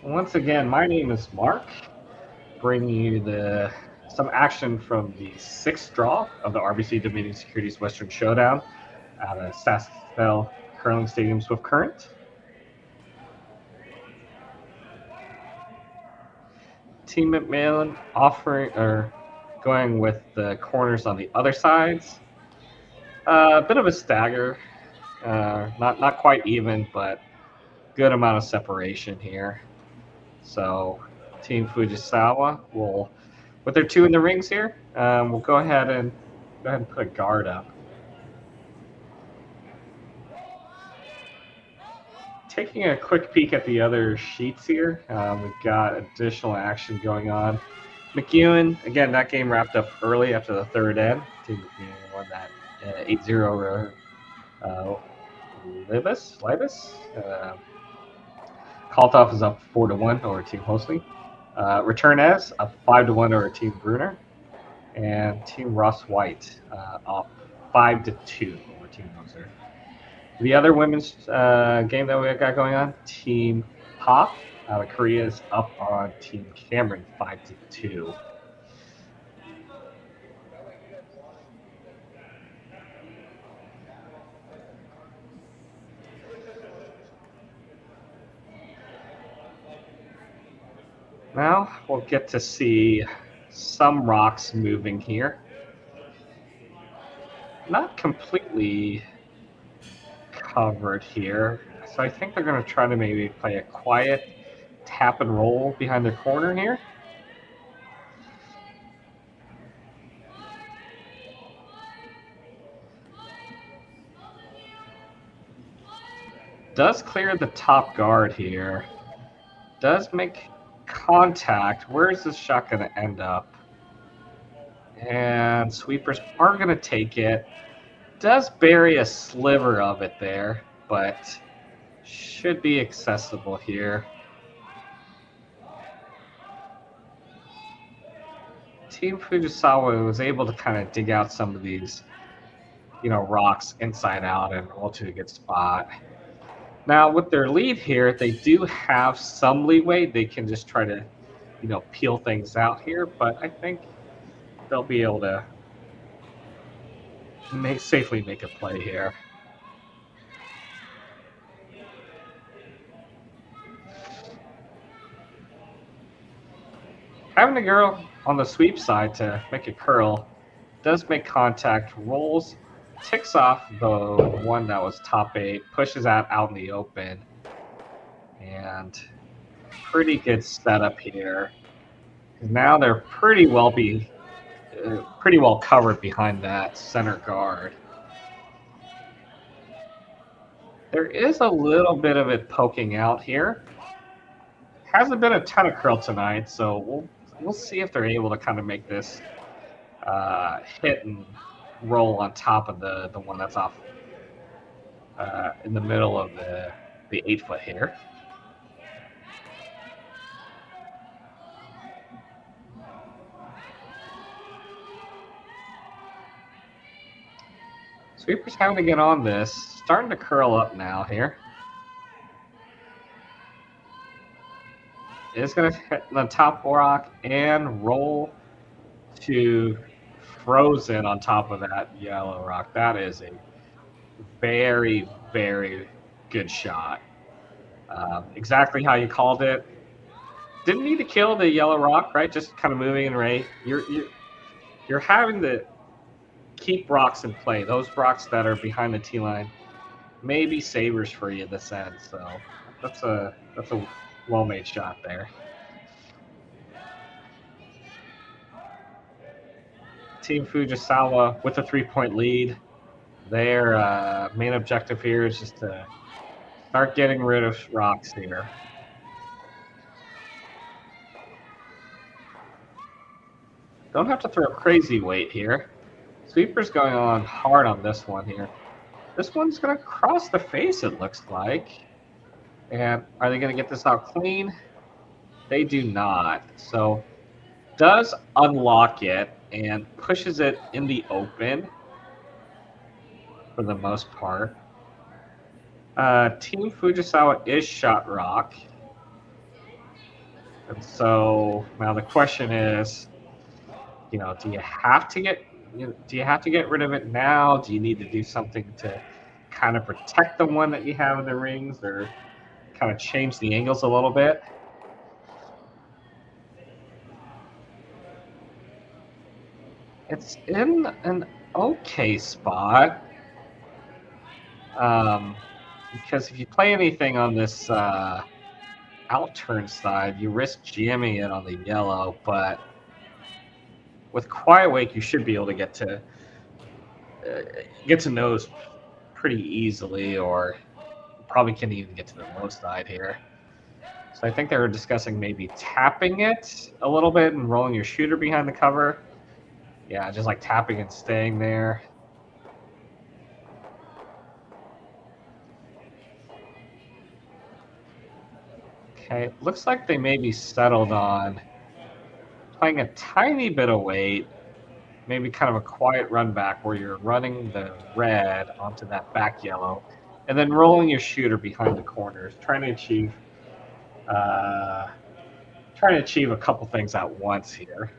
Once again, my name is Mark, bringing you some action from the 6th draw of the RBC Dominion Securities Western Showdown at a Sasktel Curling Stadium Swift Current. Team MacMillan going with the corners on the other sides. A bit of a stagger, not quite even, but good amount of separation here. So Team Fujisawa will, with their 2 in the rings here, we'll go ahead and put a guard up. Taking a quick peek at the other sheets here, we've got additional action going on. McEwen, again, that game wrapped up early after the 3rd end. Team McEwen won that 8-0 Libus. Kaltov is up 4-1 over Team Hosling. Returnez up 5-1 over Team Brunner. And Team Ross White up 5-2 over Team Moser. The other women's game that we got going on, Team Pop out of Korea is up on Team Cameron 5-2. Now we'll get to see some rocks moving here. Not completely covered here. So I think they're going to try to maybe play a quiet tap and roll behind their corner here. Does clear the top guard here. Does make contact. Where is this shot going to end up? And sweepers are going to take it. Does bury a sliver of it there, but should be accessible here. Team Fujisawa was able to kind of dig out some of these, rocks inside out and roll to a good spot. Now, with their lead here, they do have some leeway. They can just try to, peel things out here, but I think they'll be able to safely make a play here. Having a girl on the sweep side to make a curl does make contact, rolls, ticks off the one that was top 8, pushes that out in the open, and pretty good setup here. Now they're pretty well covered behind that center guard. There is a little bit of it poking out here. Hasn't been a ton of curl tonight, so we'll see if they're able to kind of make this hit and roll on top of the one that's off in the middle of the 8-foot here. Sweeper's having to get on this. Starting to curl up now here. It's going to hit the top rock and roll to frozen on top of that yellow rock. That is a very, very good shot. Exactly how you called it. Didn't need to kill the yellow rock, right? Just kind of moving in Ray. You're having to keep rocks in play. Those rocks that are behind the tee line may be savers for you this end. So that's a well-made shot there. Team Fujisawa with a 3-point lead. Their main objective here is just to start getting rid of rocks here. Don't have to throw crazy weight here. Sweeper's going on hard on this one here. This one's going to cross the face, it looks like. And are they going to get this out clean? They do not. So does unlock it and pushes it in the open for the most part. Team Fujisawa is shot rock. And so now the question is, do you have to get rid of it now? Do you need to do something to kind of protect the one that you have in the rings, or kind of change the angles a little bit? It's in an okay spot. Because if you play anything on this outturn side, you risk jamming it on the yellow, but with quiet wake, you should be able to get to nose pretty easily, or probably can even get to the low side here. So I think they were discussing maybe tapping it a little bit and rolling your shooter behind the cover. Yeah, just like tapping and staying there. Okay, looks like they maybe settled on playing a tiny bit of weight, maybe kind of a quiet run back where you're running the red onto that back yellow, and then rolling your shooter behind the corners, trying to achieve a couple things at once here.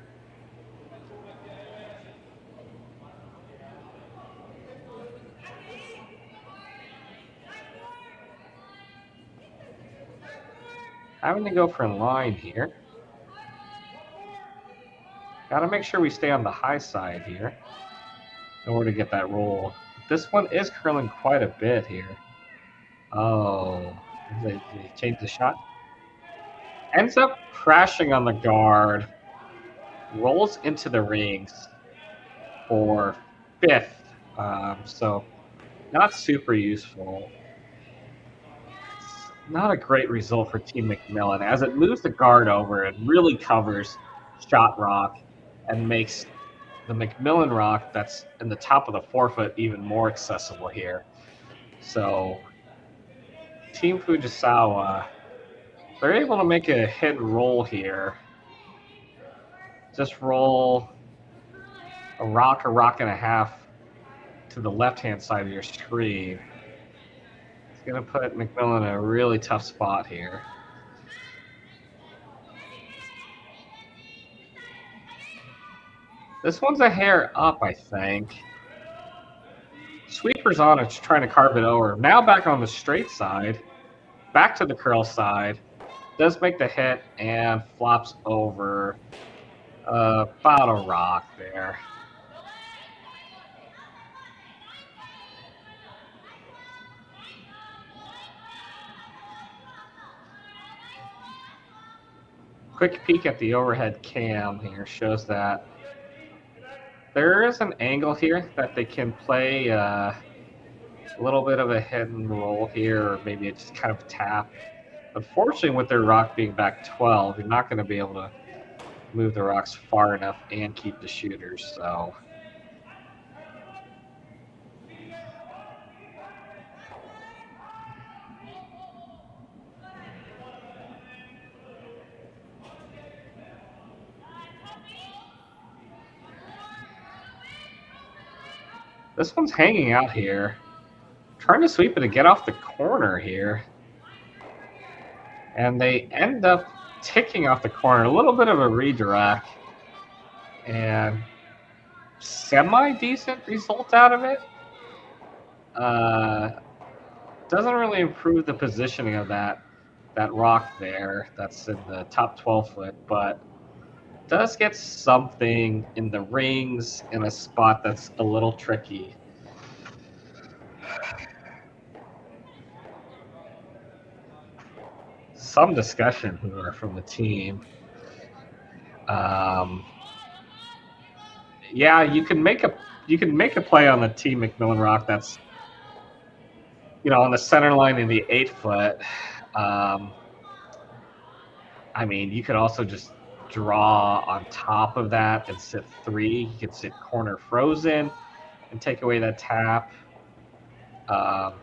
Having to go for a line here. Got to make sure we stay on the high side here in order to get that roll. This one is curling quite a bit here. Oh, they changed the shot. Ends up crashing on the guard. Rolls into the rings for 5th. So not super useful. not a great result for Team MacMillan as it moves the guard over and really covers shot rock and makes the MacMillan rock that's in the top of the forefoot even more accessible here. So Team Fujisawa, they're able to make a hit and roll here. Just roll a rock and a half to the left-hand side of your screen. It's going to put MacMillan in a really tough spot here. This one's a hair up, I think. Sweeper's on it, trying to carve it over. Now back on the straight side. Back to the curl side. Does make the hit and flops over about a rock there. Quick peek at the overhead cam here shows that there is an angle here that they can play a little bit of a hit and roll here, or maybe it's just kind of tap. Unfortunately, with their rock being back 12, you're not going to be able to move the rocks far enough and keep the shooters, so. This one's hanging out here. Trying to sweep it to get off the corner here. And they end up ticking off the corner. A little bit of a redirect. And semi-decent result out of it. Doesn't really improve the positioning of that rock there. That's in the top 12 foot, but does get something in the rings in a spot that's a little tricky. Some discussion here from the team. Yeah, you can make a play on the Team MacMillan rock that's, you know, on the center line in the 8 foot. I mean, you could also just draw on top of that and sit 3. You could sit corner frozen and take away that tap.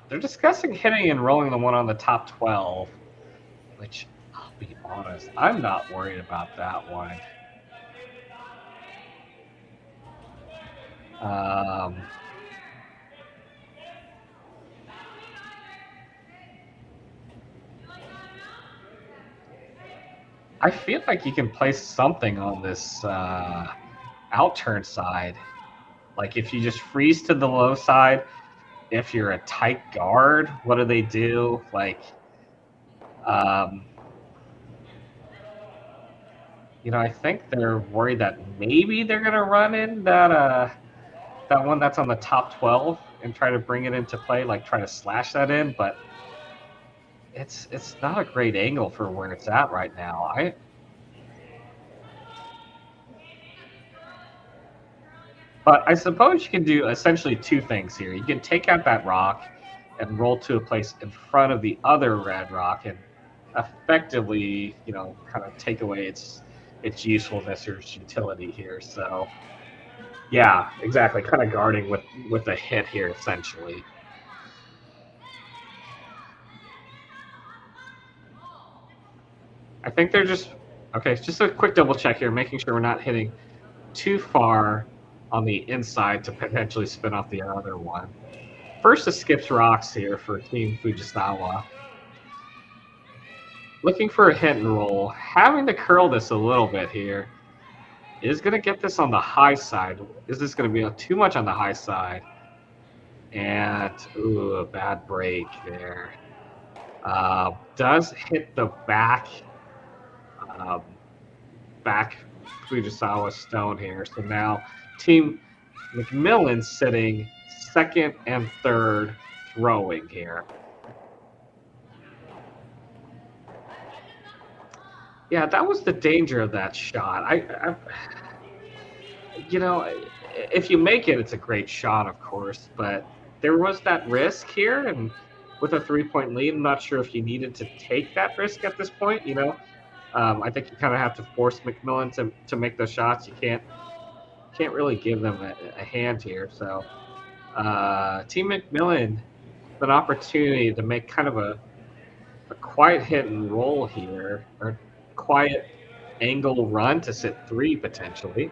They're discussing hitting and rolling the one on the top 12, which, I'll be honest, I'm not worried about that one. I feel like you can place something on this outturn side. Like if you just freeze to the low side, if you're a tight guard, what do they do? Like, you know, I think they're worried that maybe they're going to run in that one that's on the top 12 and try to bring it into play, like try to slash that in, but it's not a great angle for where it's at right now. But I suppose you can do essentially 2 things here. You can take out that rock and roll to a place in front of the other red rock and effectively, you know, kind of take away its usefulness or its utility here. So, yeah, exactly. Kind of guarding with a hit here, essentially. I think they're just, okay, just a quick double check here, making sure we're not hitting too far on the inside to potentially spin off the other one. First, it skips rocks here for Team Fujisawa. Looking for a hit and roll. Having to curl this a little bit here is going to get this on the high side. Is this going to be too much on the high side? And, ooh, a bad break there. Does hit the back Fujisawa stone here. So now Team MacMillan sitting 2nd and 3rd throwing here. Yeah, that was the danger of that shot. I you know, if you make it, it's a great shot, of course, but there was that risk here, and with a 3-point lead. I'm not sure if you needed to take that risk at this point. I think you kind of have to force MacMillan to make those shots. You can't really give them a hand here. So Team MacMillan, an opportunity to make kind of a quiet hit and roll here, or quiet angle run to sit 3 potentially.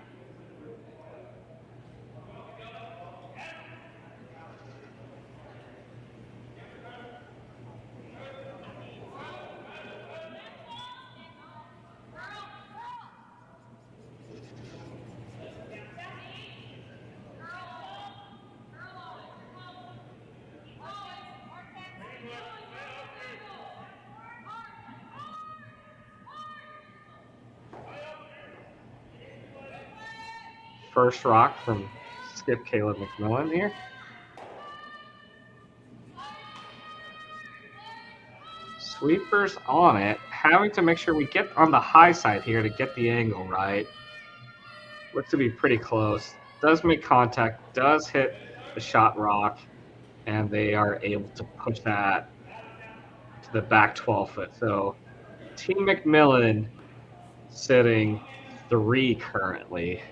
First rock from Skip Kayla MacMillan here. Sweepers on it, having to make sure we get on the high side here to get the angle right. Looks to be pretty close. Does make contact, does hit the shot rock, and they are able to push that to the back 12 foot. So Team MacMillan sitting 3 currently.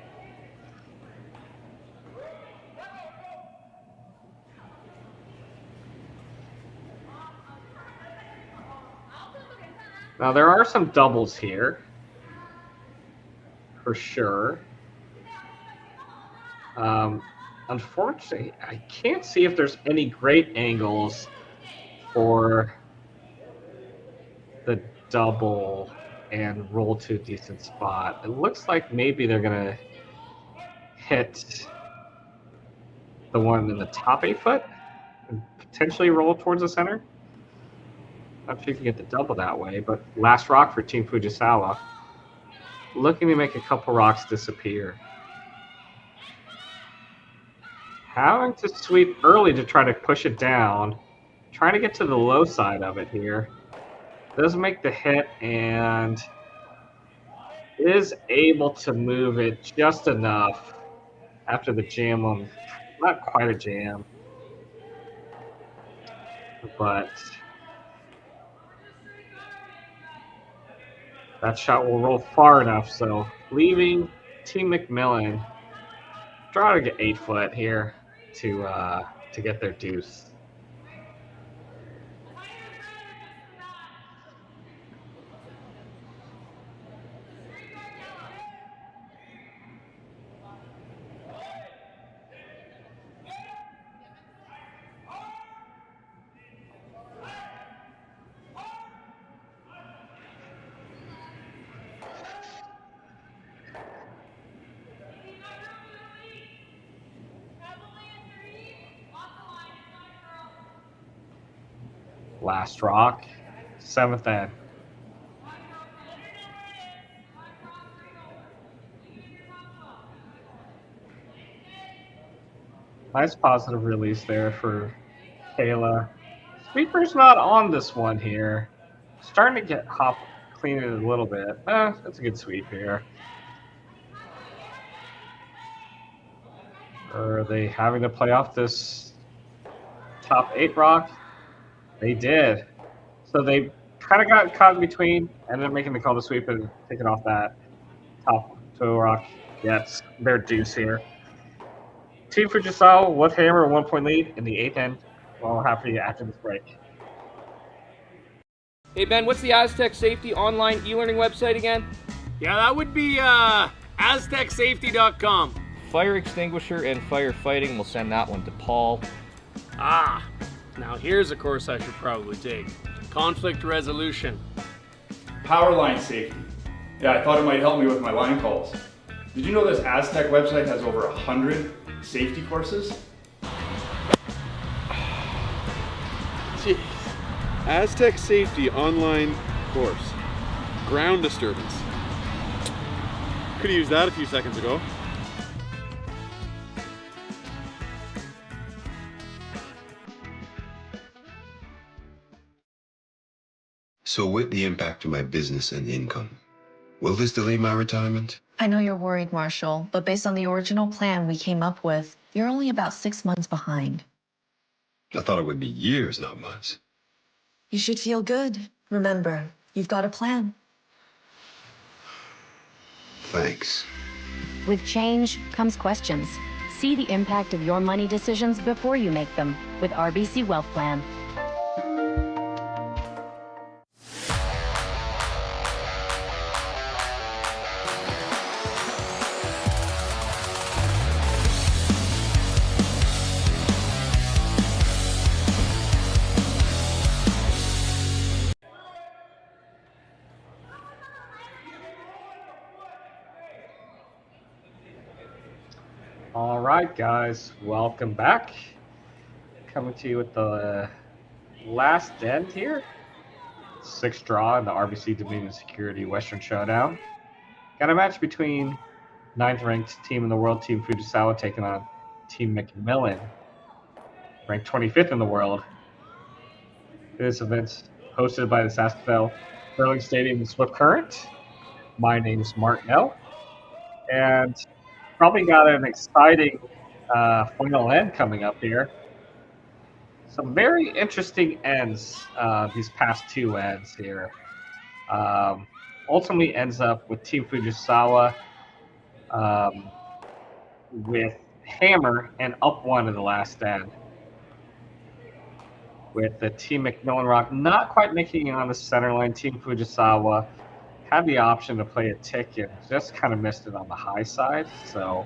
Now, there are some doubles here, for sure. Unfortunately, I can't see if there's any great angles for the double and roll to a decent spot. It looks like maybe they're going to hit the one in the top 8 foot and potentially roll towards the center. Not sure if you get the double that way, but last rock for Team Fujisawa. Looking to make a couple rocks disappear. Having to sweep early to try to push it down. Trying to get to the low side of it here. Does make the hit and is able to move it just enough after the jam on, not quite a jam, but that shot will roll far enough, so leaving Team MacMillan try to get 8 foot here to get their deuce. Last rock, 7th end. Nice positive release there for Kayla. Sweeper's not on this one here. Starting to get hop clean it a little bit. That's a good sweep here. Are they having to play off this top 8 rock? They did. So they kind of got caught in between, and then making the call to sweep and taking off that top 2 rock. Gets their deuce here. Team Fujisawa with hammer a 1-point lead in the 8th end. Well, happy after this break. Hey Ben, what's the Aztec Safety online e-learning website again? Yeah, that would be aztecsafety.com. Fire extinguisher and firefighting. We'll send that one to Paul. Now here's a course I should probably take. Conflict resolution. Power line safety. Yeah, I thought it might help me with my line calls. Did you know this Aztec website has over 100 safety courses? Jeez. Aztec Safety online course. Ground disturbance. Could have used that a few seconds ago. So with the impact to my business and income, will this delay my retirement? I know you're worried, Marshall, but based on the original plan we came up with, you're only about 6 months behind. I thought it would be years, not months. You should feel good. Remember, you've got a plan. Thanks. With change comes questions. See the impact of your money decisions before you make them with RBC Wealth Plan. All right, guys, welcome back. Coming to you with the last end here. Sixth draw in the RBC Dominion Security Western Showdown. Got a match between 9th ranked team in the world, Team Fujisawa, taking on Team MacMillan, ranked 25th in the world. This event's hosted by the Sasktel Curling Stadium in Swift Current. My name's Martinell, and probably got an exciting final end coming up here. Some very interesting ends, these past two ends here. Ultimately ends up with Team Fujisawa with hammer and up one in the last end. With the Team MacMillan rock not quite making it on the center line, Team Fujisawa had the option to play a tick and just kind of missed it on the high side. So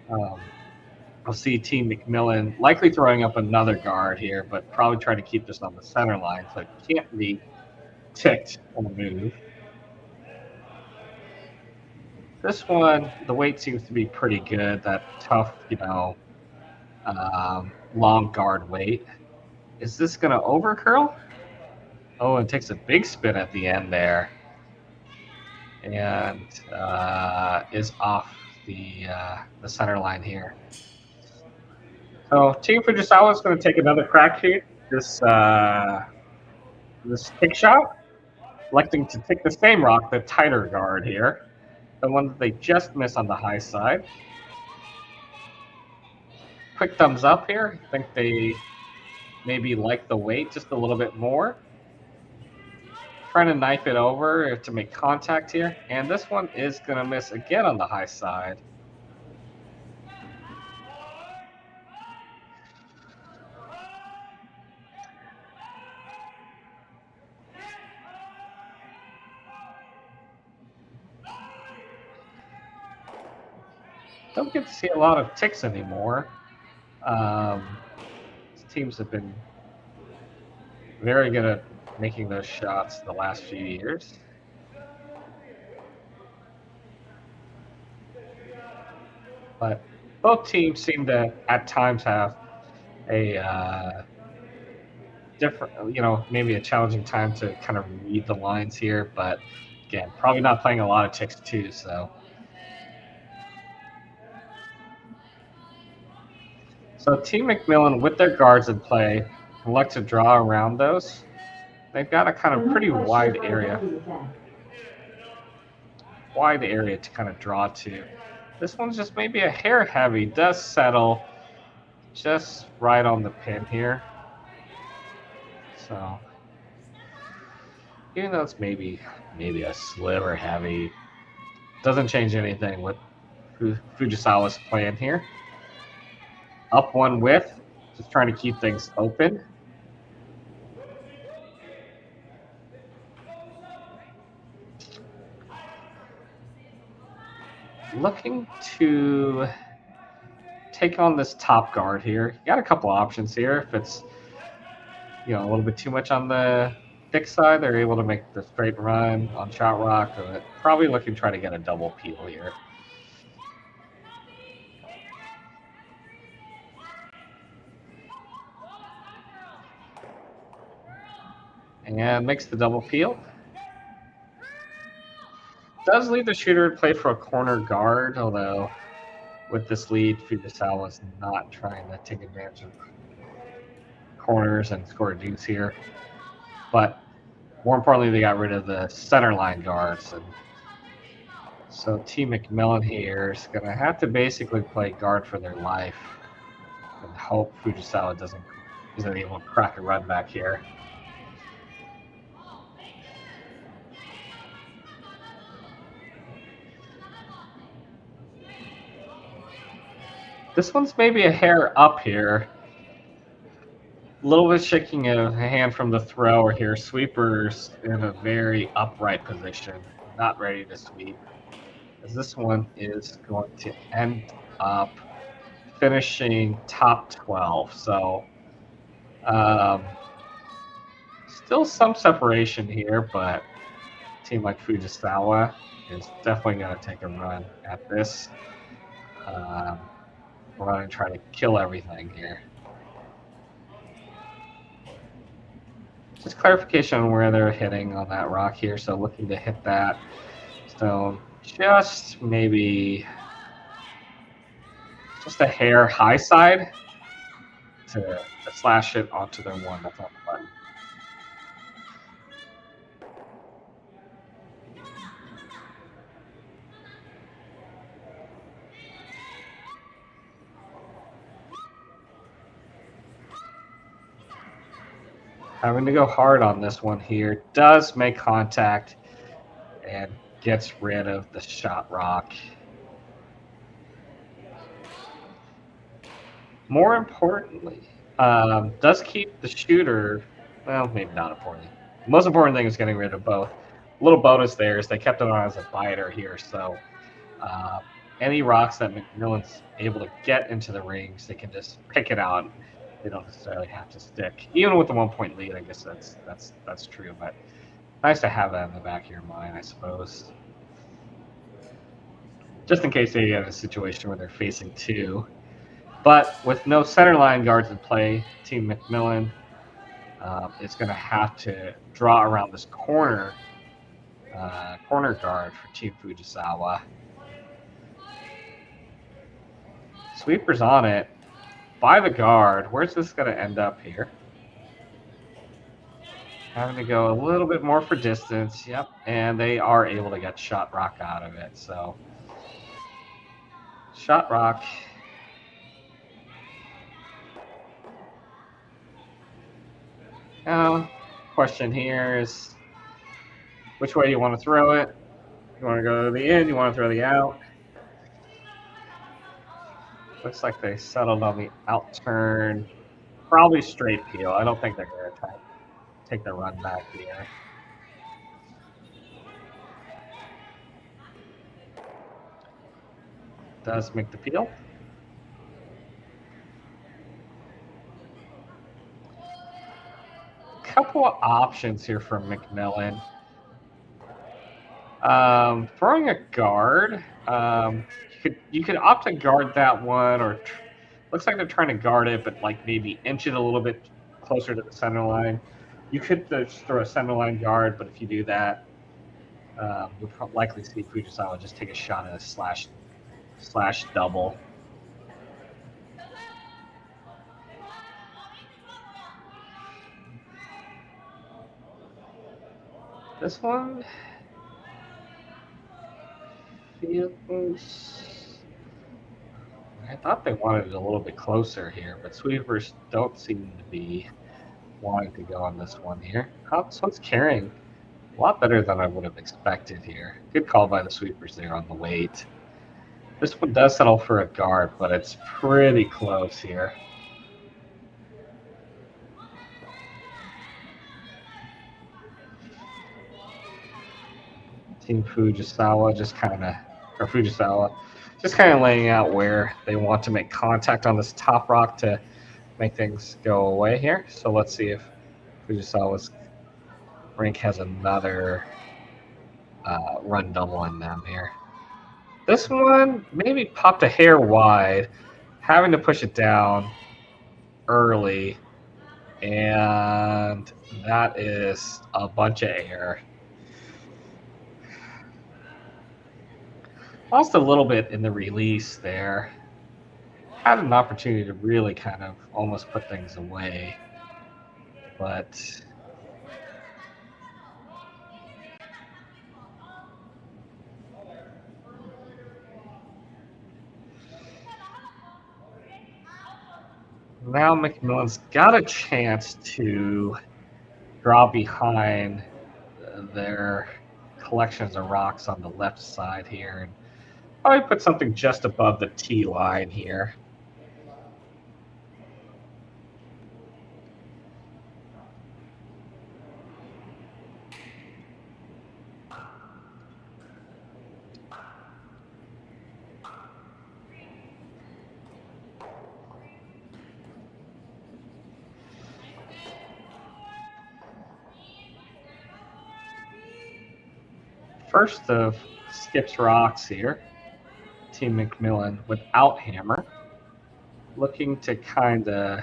I'll see Team MacMillan likely throwing up another guard here, but probably trying to keep this on the center line so it can't be ticked on the move. This one, the weight seems to be pretty good, that tough, long guard weight. Is this going to overcurl? Oh, it takes a big spin at the end there. And is off the center line here. So Team Fujisawa is going to take another crack here. This tick shot, electing to take the same rock, the tighter guard here, the one that they just missed on the high side. Quick thumbs up here. I think they maybe like the weight just a little bit more. Trying to knife it over to make contact here. And this one is going to miss again on the high side. Don't get to see a lot of ticks anymore. These teams have been very good at making those shots the last few years. But both teams seem to at times have a different, maybe a challenging time to kind of read the lines here. But again, probably not playing a lot of ticks too, so. So Team MacMillan, with their guards in play, elect to draw around those. They've got a kind of pretty wide area. Wide area to kind of draw to. This one's just maybe a hair heavy. Does settle just right on the pin here. So even though it's maybe a sliver heavy, doesn't change anything with Fujisawa's plan here. Up one with, just trying to keep things open. Looking to take on this top guard here. You got a couple options here. If it's a little bit too much on the thick side, they're able to make the straight run on shot rock. But probably looking to try to get a double peel here. And makes the double peel. Does leave the shooter to play for a corner guard, although with this lead, Fujisawa is not trying to take advantage of corners and score a deuce here. But more importantly, they got rid of the center line guards. And so Team MacMillan here is going to have to basically play guard for their life and hope Fujisawa isn't able to crack a run back here. This one's maybe a hair up here. A little bit shaking a hand from the thrower here. Sweeper's in a very upright position, not ready to sweep. As this one is going to end up finishing top 12. So still some separation here, but a team like Fujisawa is definitely going to take a run at this. We're going to try to kill everything here. Just clarification on where they're hitting on that rock here. So looking to hit that stone just maybe just a hair high side to slash it onto their one that's on the button. Having to go hard on this one here. Does make contact and gets rid of the shot rock. More importantly, does keep the shooter, well, maybe not importantly. The most important thing is getting rid of both. A little bonus there is they kept it on as a biter here, so any rocks that MacMillan's able to get into the rings, they can just pick it out. They don't necessarily have to stick. Even with the 1-point lead, I guess that's true, but nice to have that in the back of your mind, I suppose. Just in case they get a situation where they're facing two. But with no center line guards in play, Team MacMillan is going to have to draw around this corner guard for Team Fujisawa. Sweeper's on it. By the guard. Where's this going to end up here? Having to go a little bit more for distance. Yep. And they are able to get shot rock out of it. So, shot rock. Now, question here is, which way do you want to throw it? You want to go to the in? You want to throw the out? Looks like they settled on the out turn. Probably straight peel. I don't think they're going to try to take the run back here. Does make the peel. Couple of options here for MacMillan. Throwing a guard. You could opt to guard that one, or looks like they're trying to guard it, but like maybe inch it a little bit closer to the center line. You could just throw a center line guard, but if you do that, you'll likely see Fujisawa just take a shot at a slash double. This one feels... I thought they wanted it a little bit closer here, but sweepers don't seem to be wanting to go on this one here. Oh, this one's carrying a lot better than I would have expected here. Good call by the sweepers there on the weight. This one does settle for a guard, but it's pretty close here. Team Fujisawa just kind of laying out where they want to make contact on this top rock to make things go away here. So let's see if Fujisawa's rink has another run double in them here. This one maybe popped a hair wide, having to push it down early, and that is a bunch of air. Lost a little bit in the release there. Had an opportunity to really kind of almost put things away, but now MacMillan's got a chance to draw behind their collections of rocks on the left side here and probably put something just above the T line here. first of Skip's rocks here. Team MacMillan without hammer, looking to kind of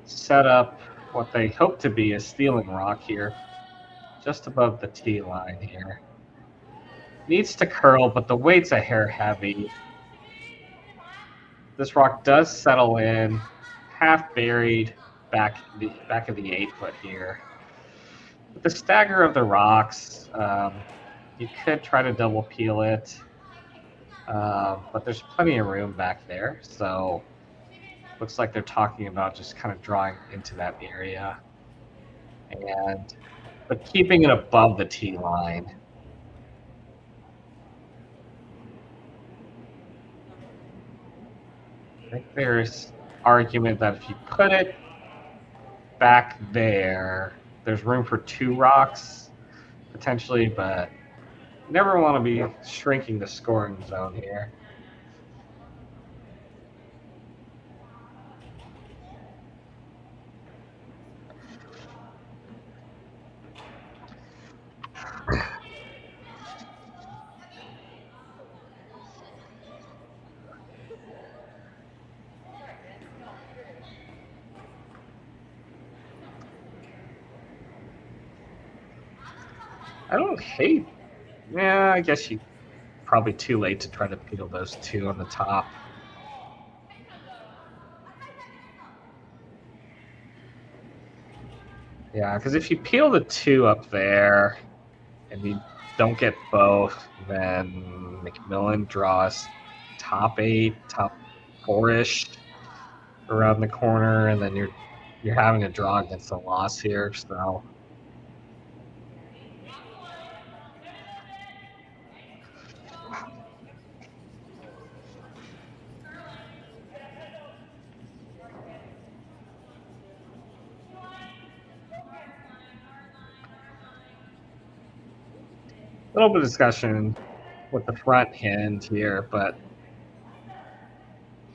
set up what they hope to be a stealing rock here, just above the tee line here. Needs to curl, but the weight's a hair heavy. This rock does settle in, half buried back of the 8 foot here. With the stagger of the rocks, you could try to double peel it, but there's plenty of room back there, so looks like they're talking about just kind of drawing into that area, but keeping it above the tee line. I think there's argument that if you put it back there, there's room for 2 rocks potentially, but you never want to be shrinking the scoring zone here. I don't hate. Yeah, I guess you probably too late to try to peel those 2 on the top. Yeah, because if you peel the 2 up there and you don't get both, then MacMillan draws top 8, top 4-ish around the corner, and then you're having a draw against a loss here, so. A little bit of discussion with the front hand here, but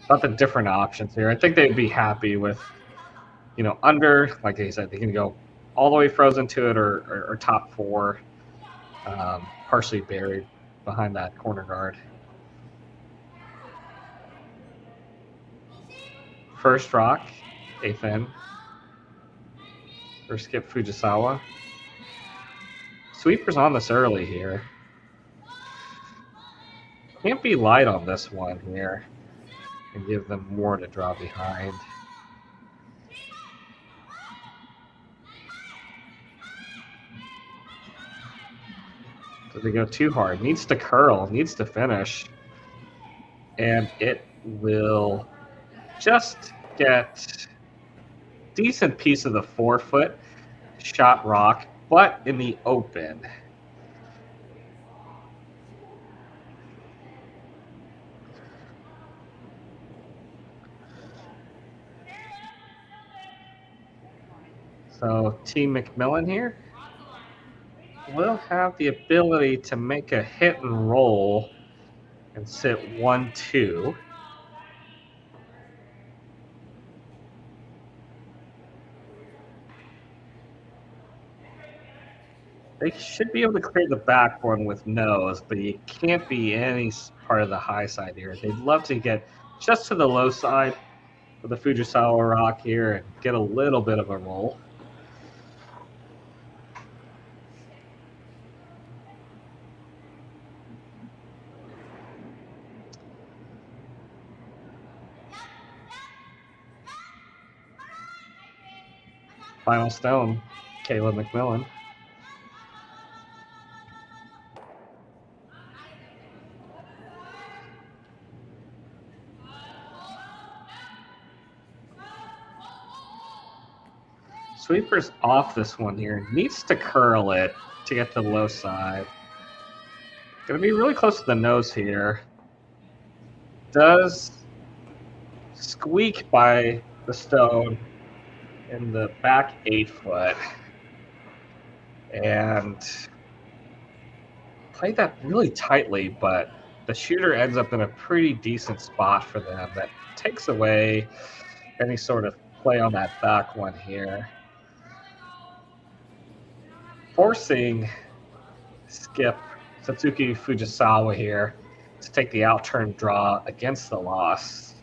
about the different options here. I think they'd be happy with, under, like I said, they can go all the way frozen to it or top 4, partially buried behind that corner guard. First rock, 8th in for Skip Fujisawa. Sweeper's on this early here. Can't be light on this one here and give them more to draw behind. Does it go too hard? Needs to curl, needs to finish. And it will just get a decent piece of the 4-foot shot rock, but in the open. So Team MacMillan here will have the ability to make a hit and roll and sit 1-2. They should be able to clear the back one with nose, but you can't be any part of the high side here. They'd love to get just to the low side of the Fujisawa rock here and get a little bit of a roll. Final stone, Kayla MacMillan. Sweeper's off this one here. Needs to curl it to get to the low side. Gonna be really close to the nose here. Does squeak by the stone in the back 8 foot. And played that really tightly, but the shooter ends up in a pretty decent spot for them that takes away any sort of play on that back one here. Forcing Skip Satsuki Fujisawa here to take the outturn draw against the loss.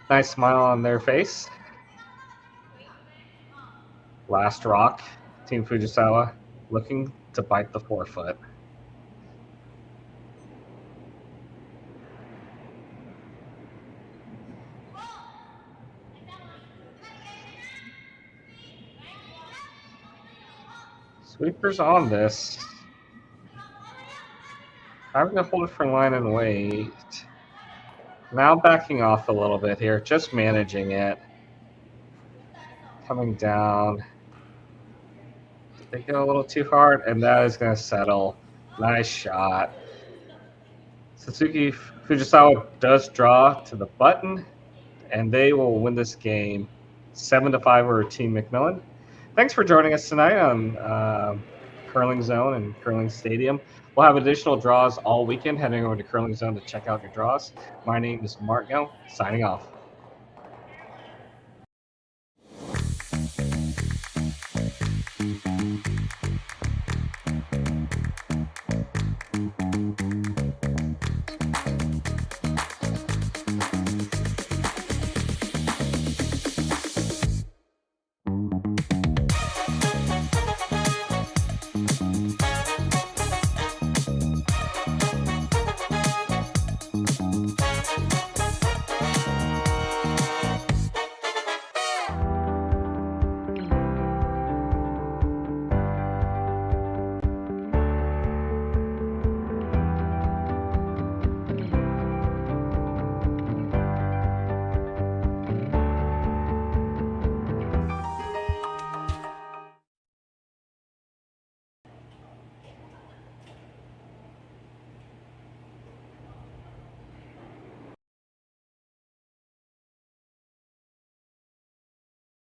Nice smile on their face. Last rock, Team Fujisawa looking to bite the forefoot. Sweepers on this. I'm going to hold it for line and wait. Now backing off a little bit here, just managing it. Coming down. Did they go a little too hard? And that is going to settle. Nice shot. Satsuki Fujisawa does draw to the button, and they will win this game 7-5 over Team MacMillan. Thanks for joining us tonight on Curling Zone and Curling Stadium. We'll have additional draws all weekend. Heading over to Curling Zone to check out your draws. My name is Mark Gell, signing off.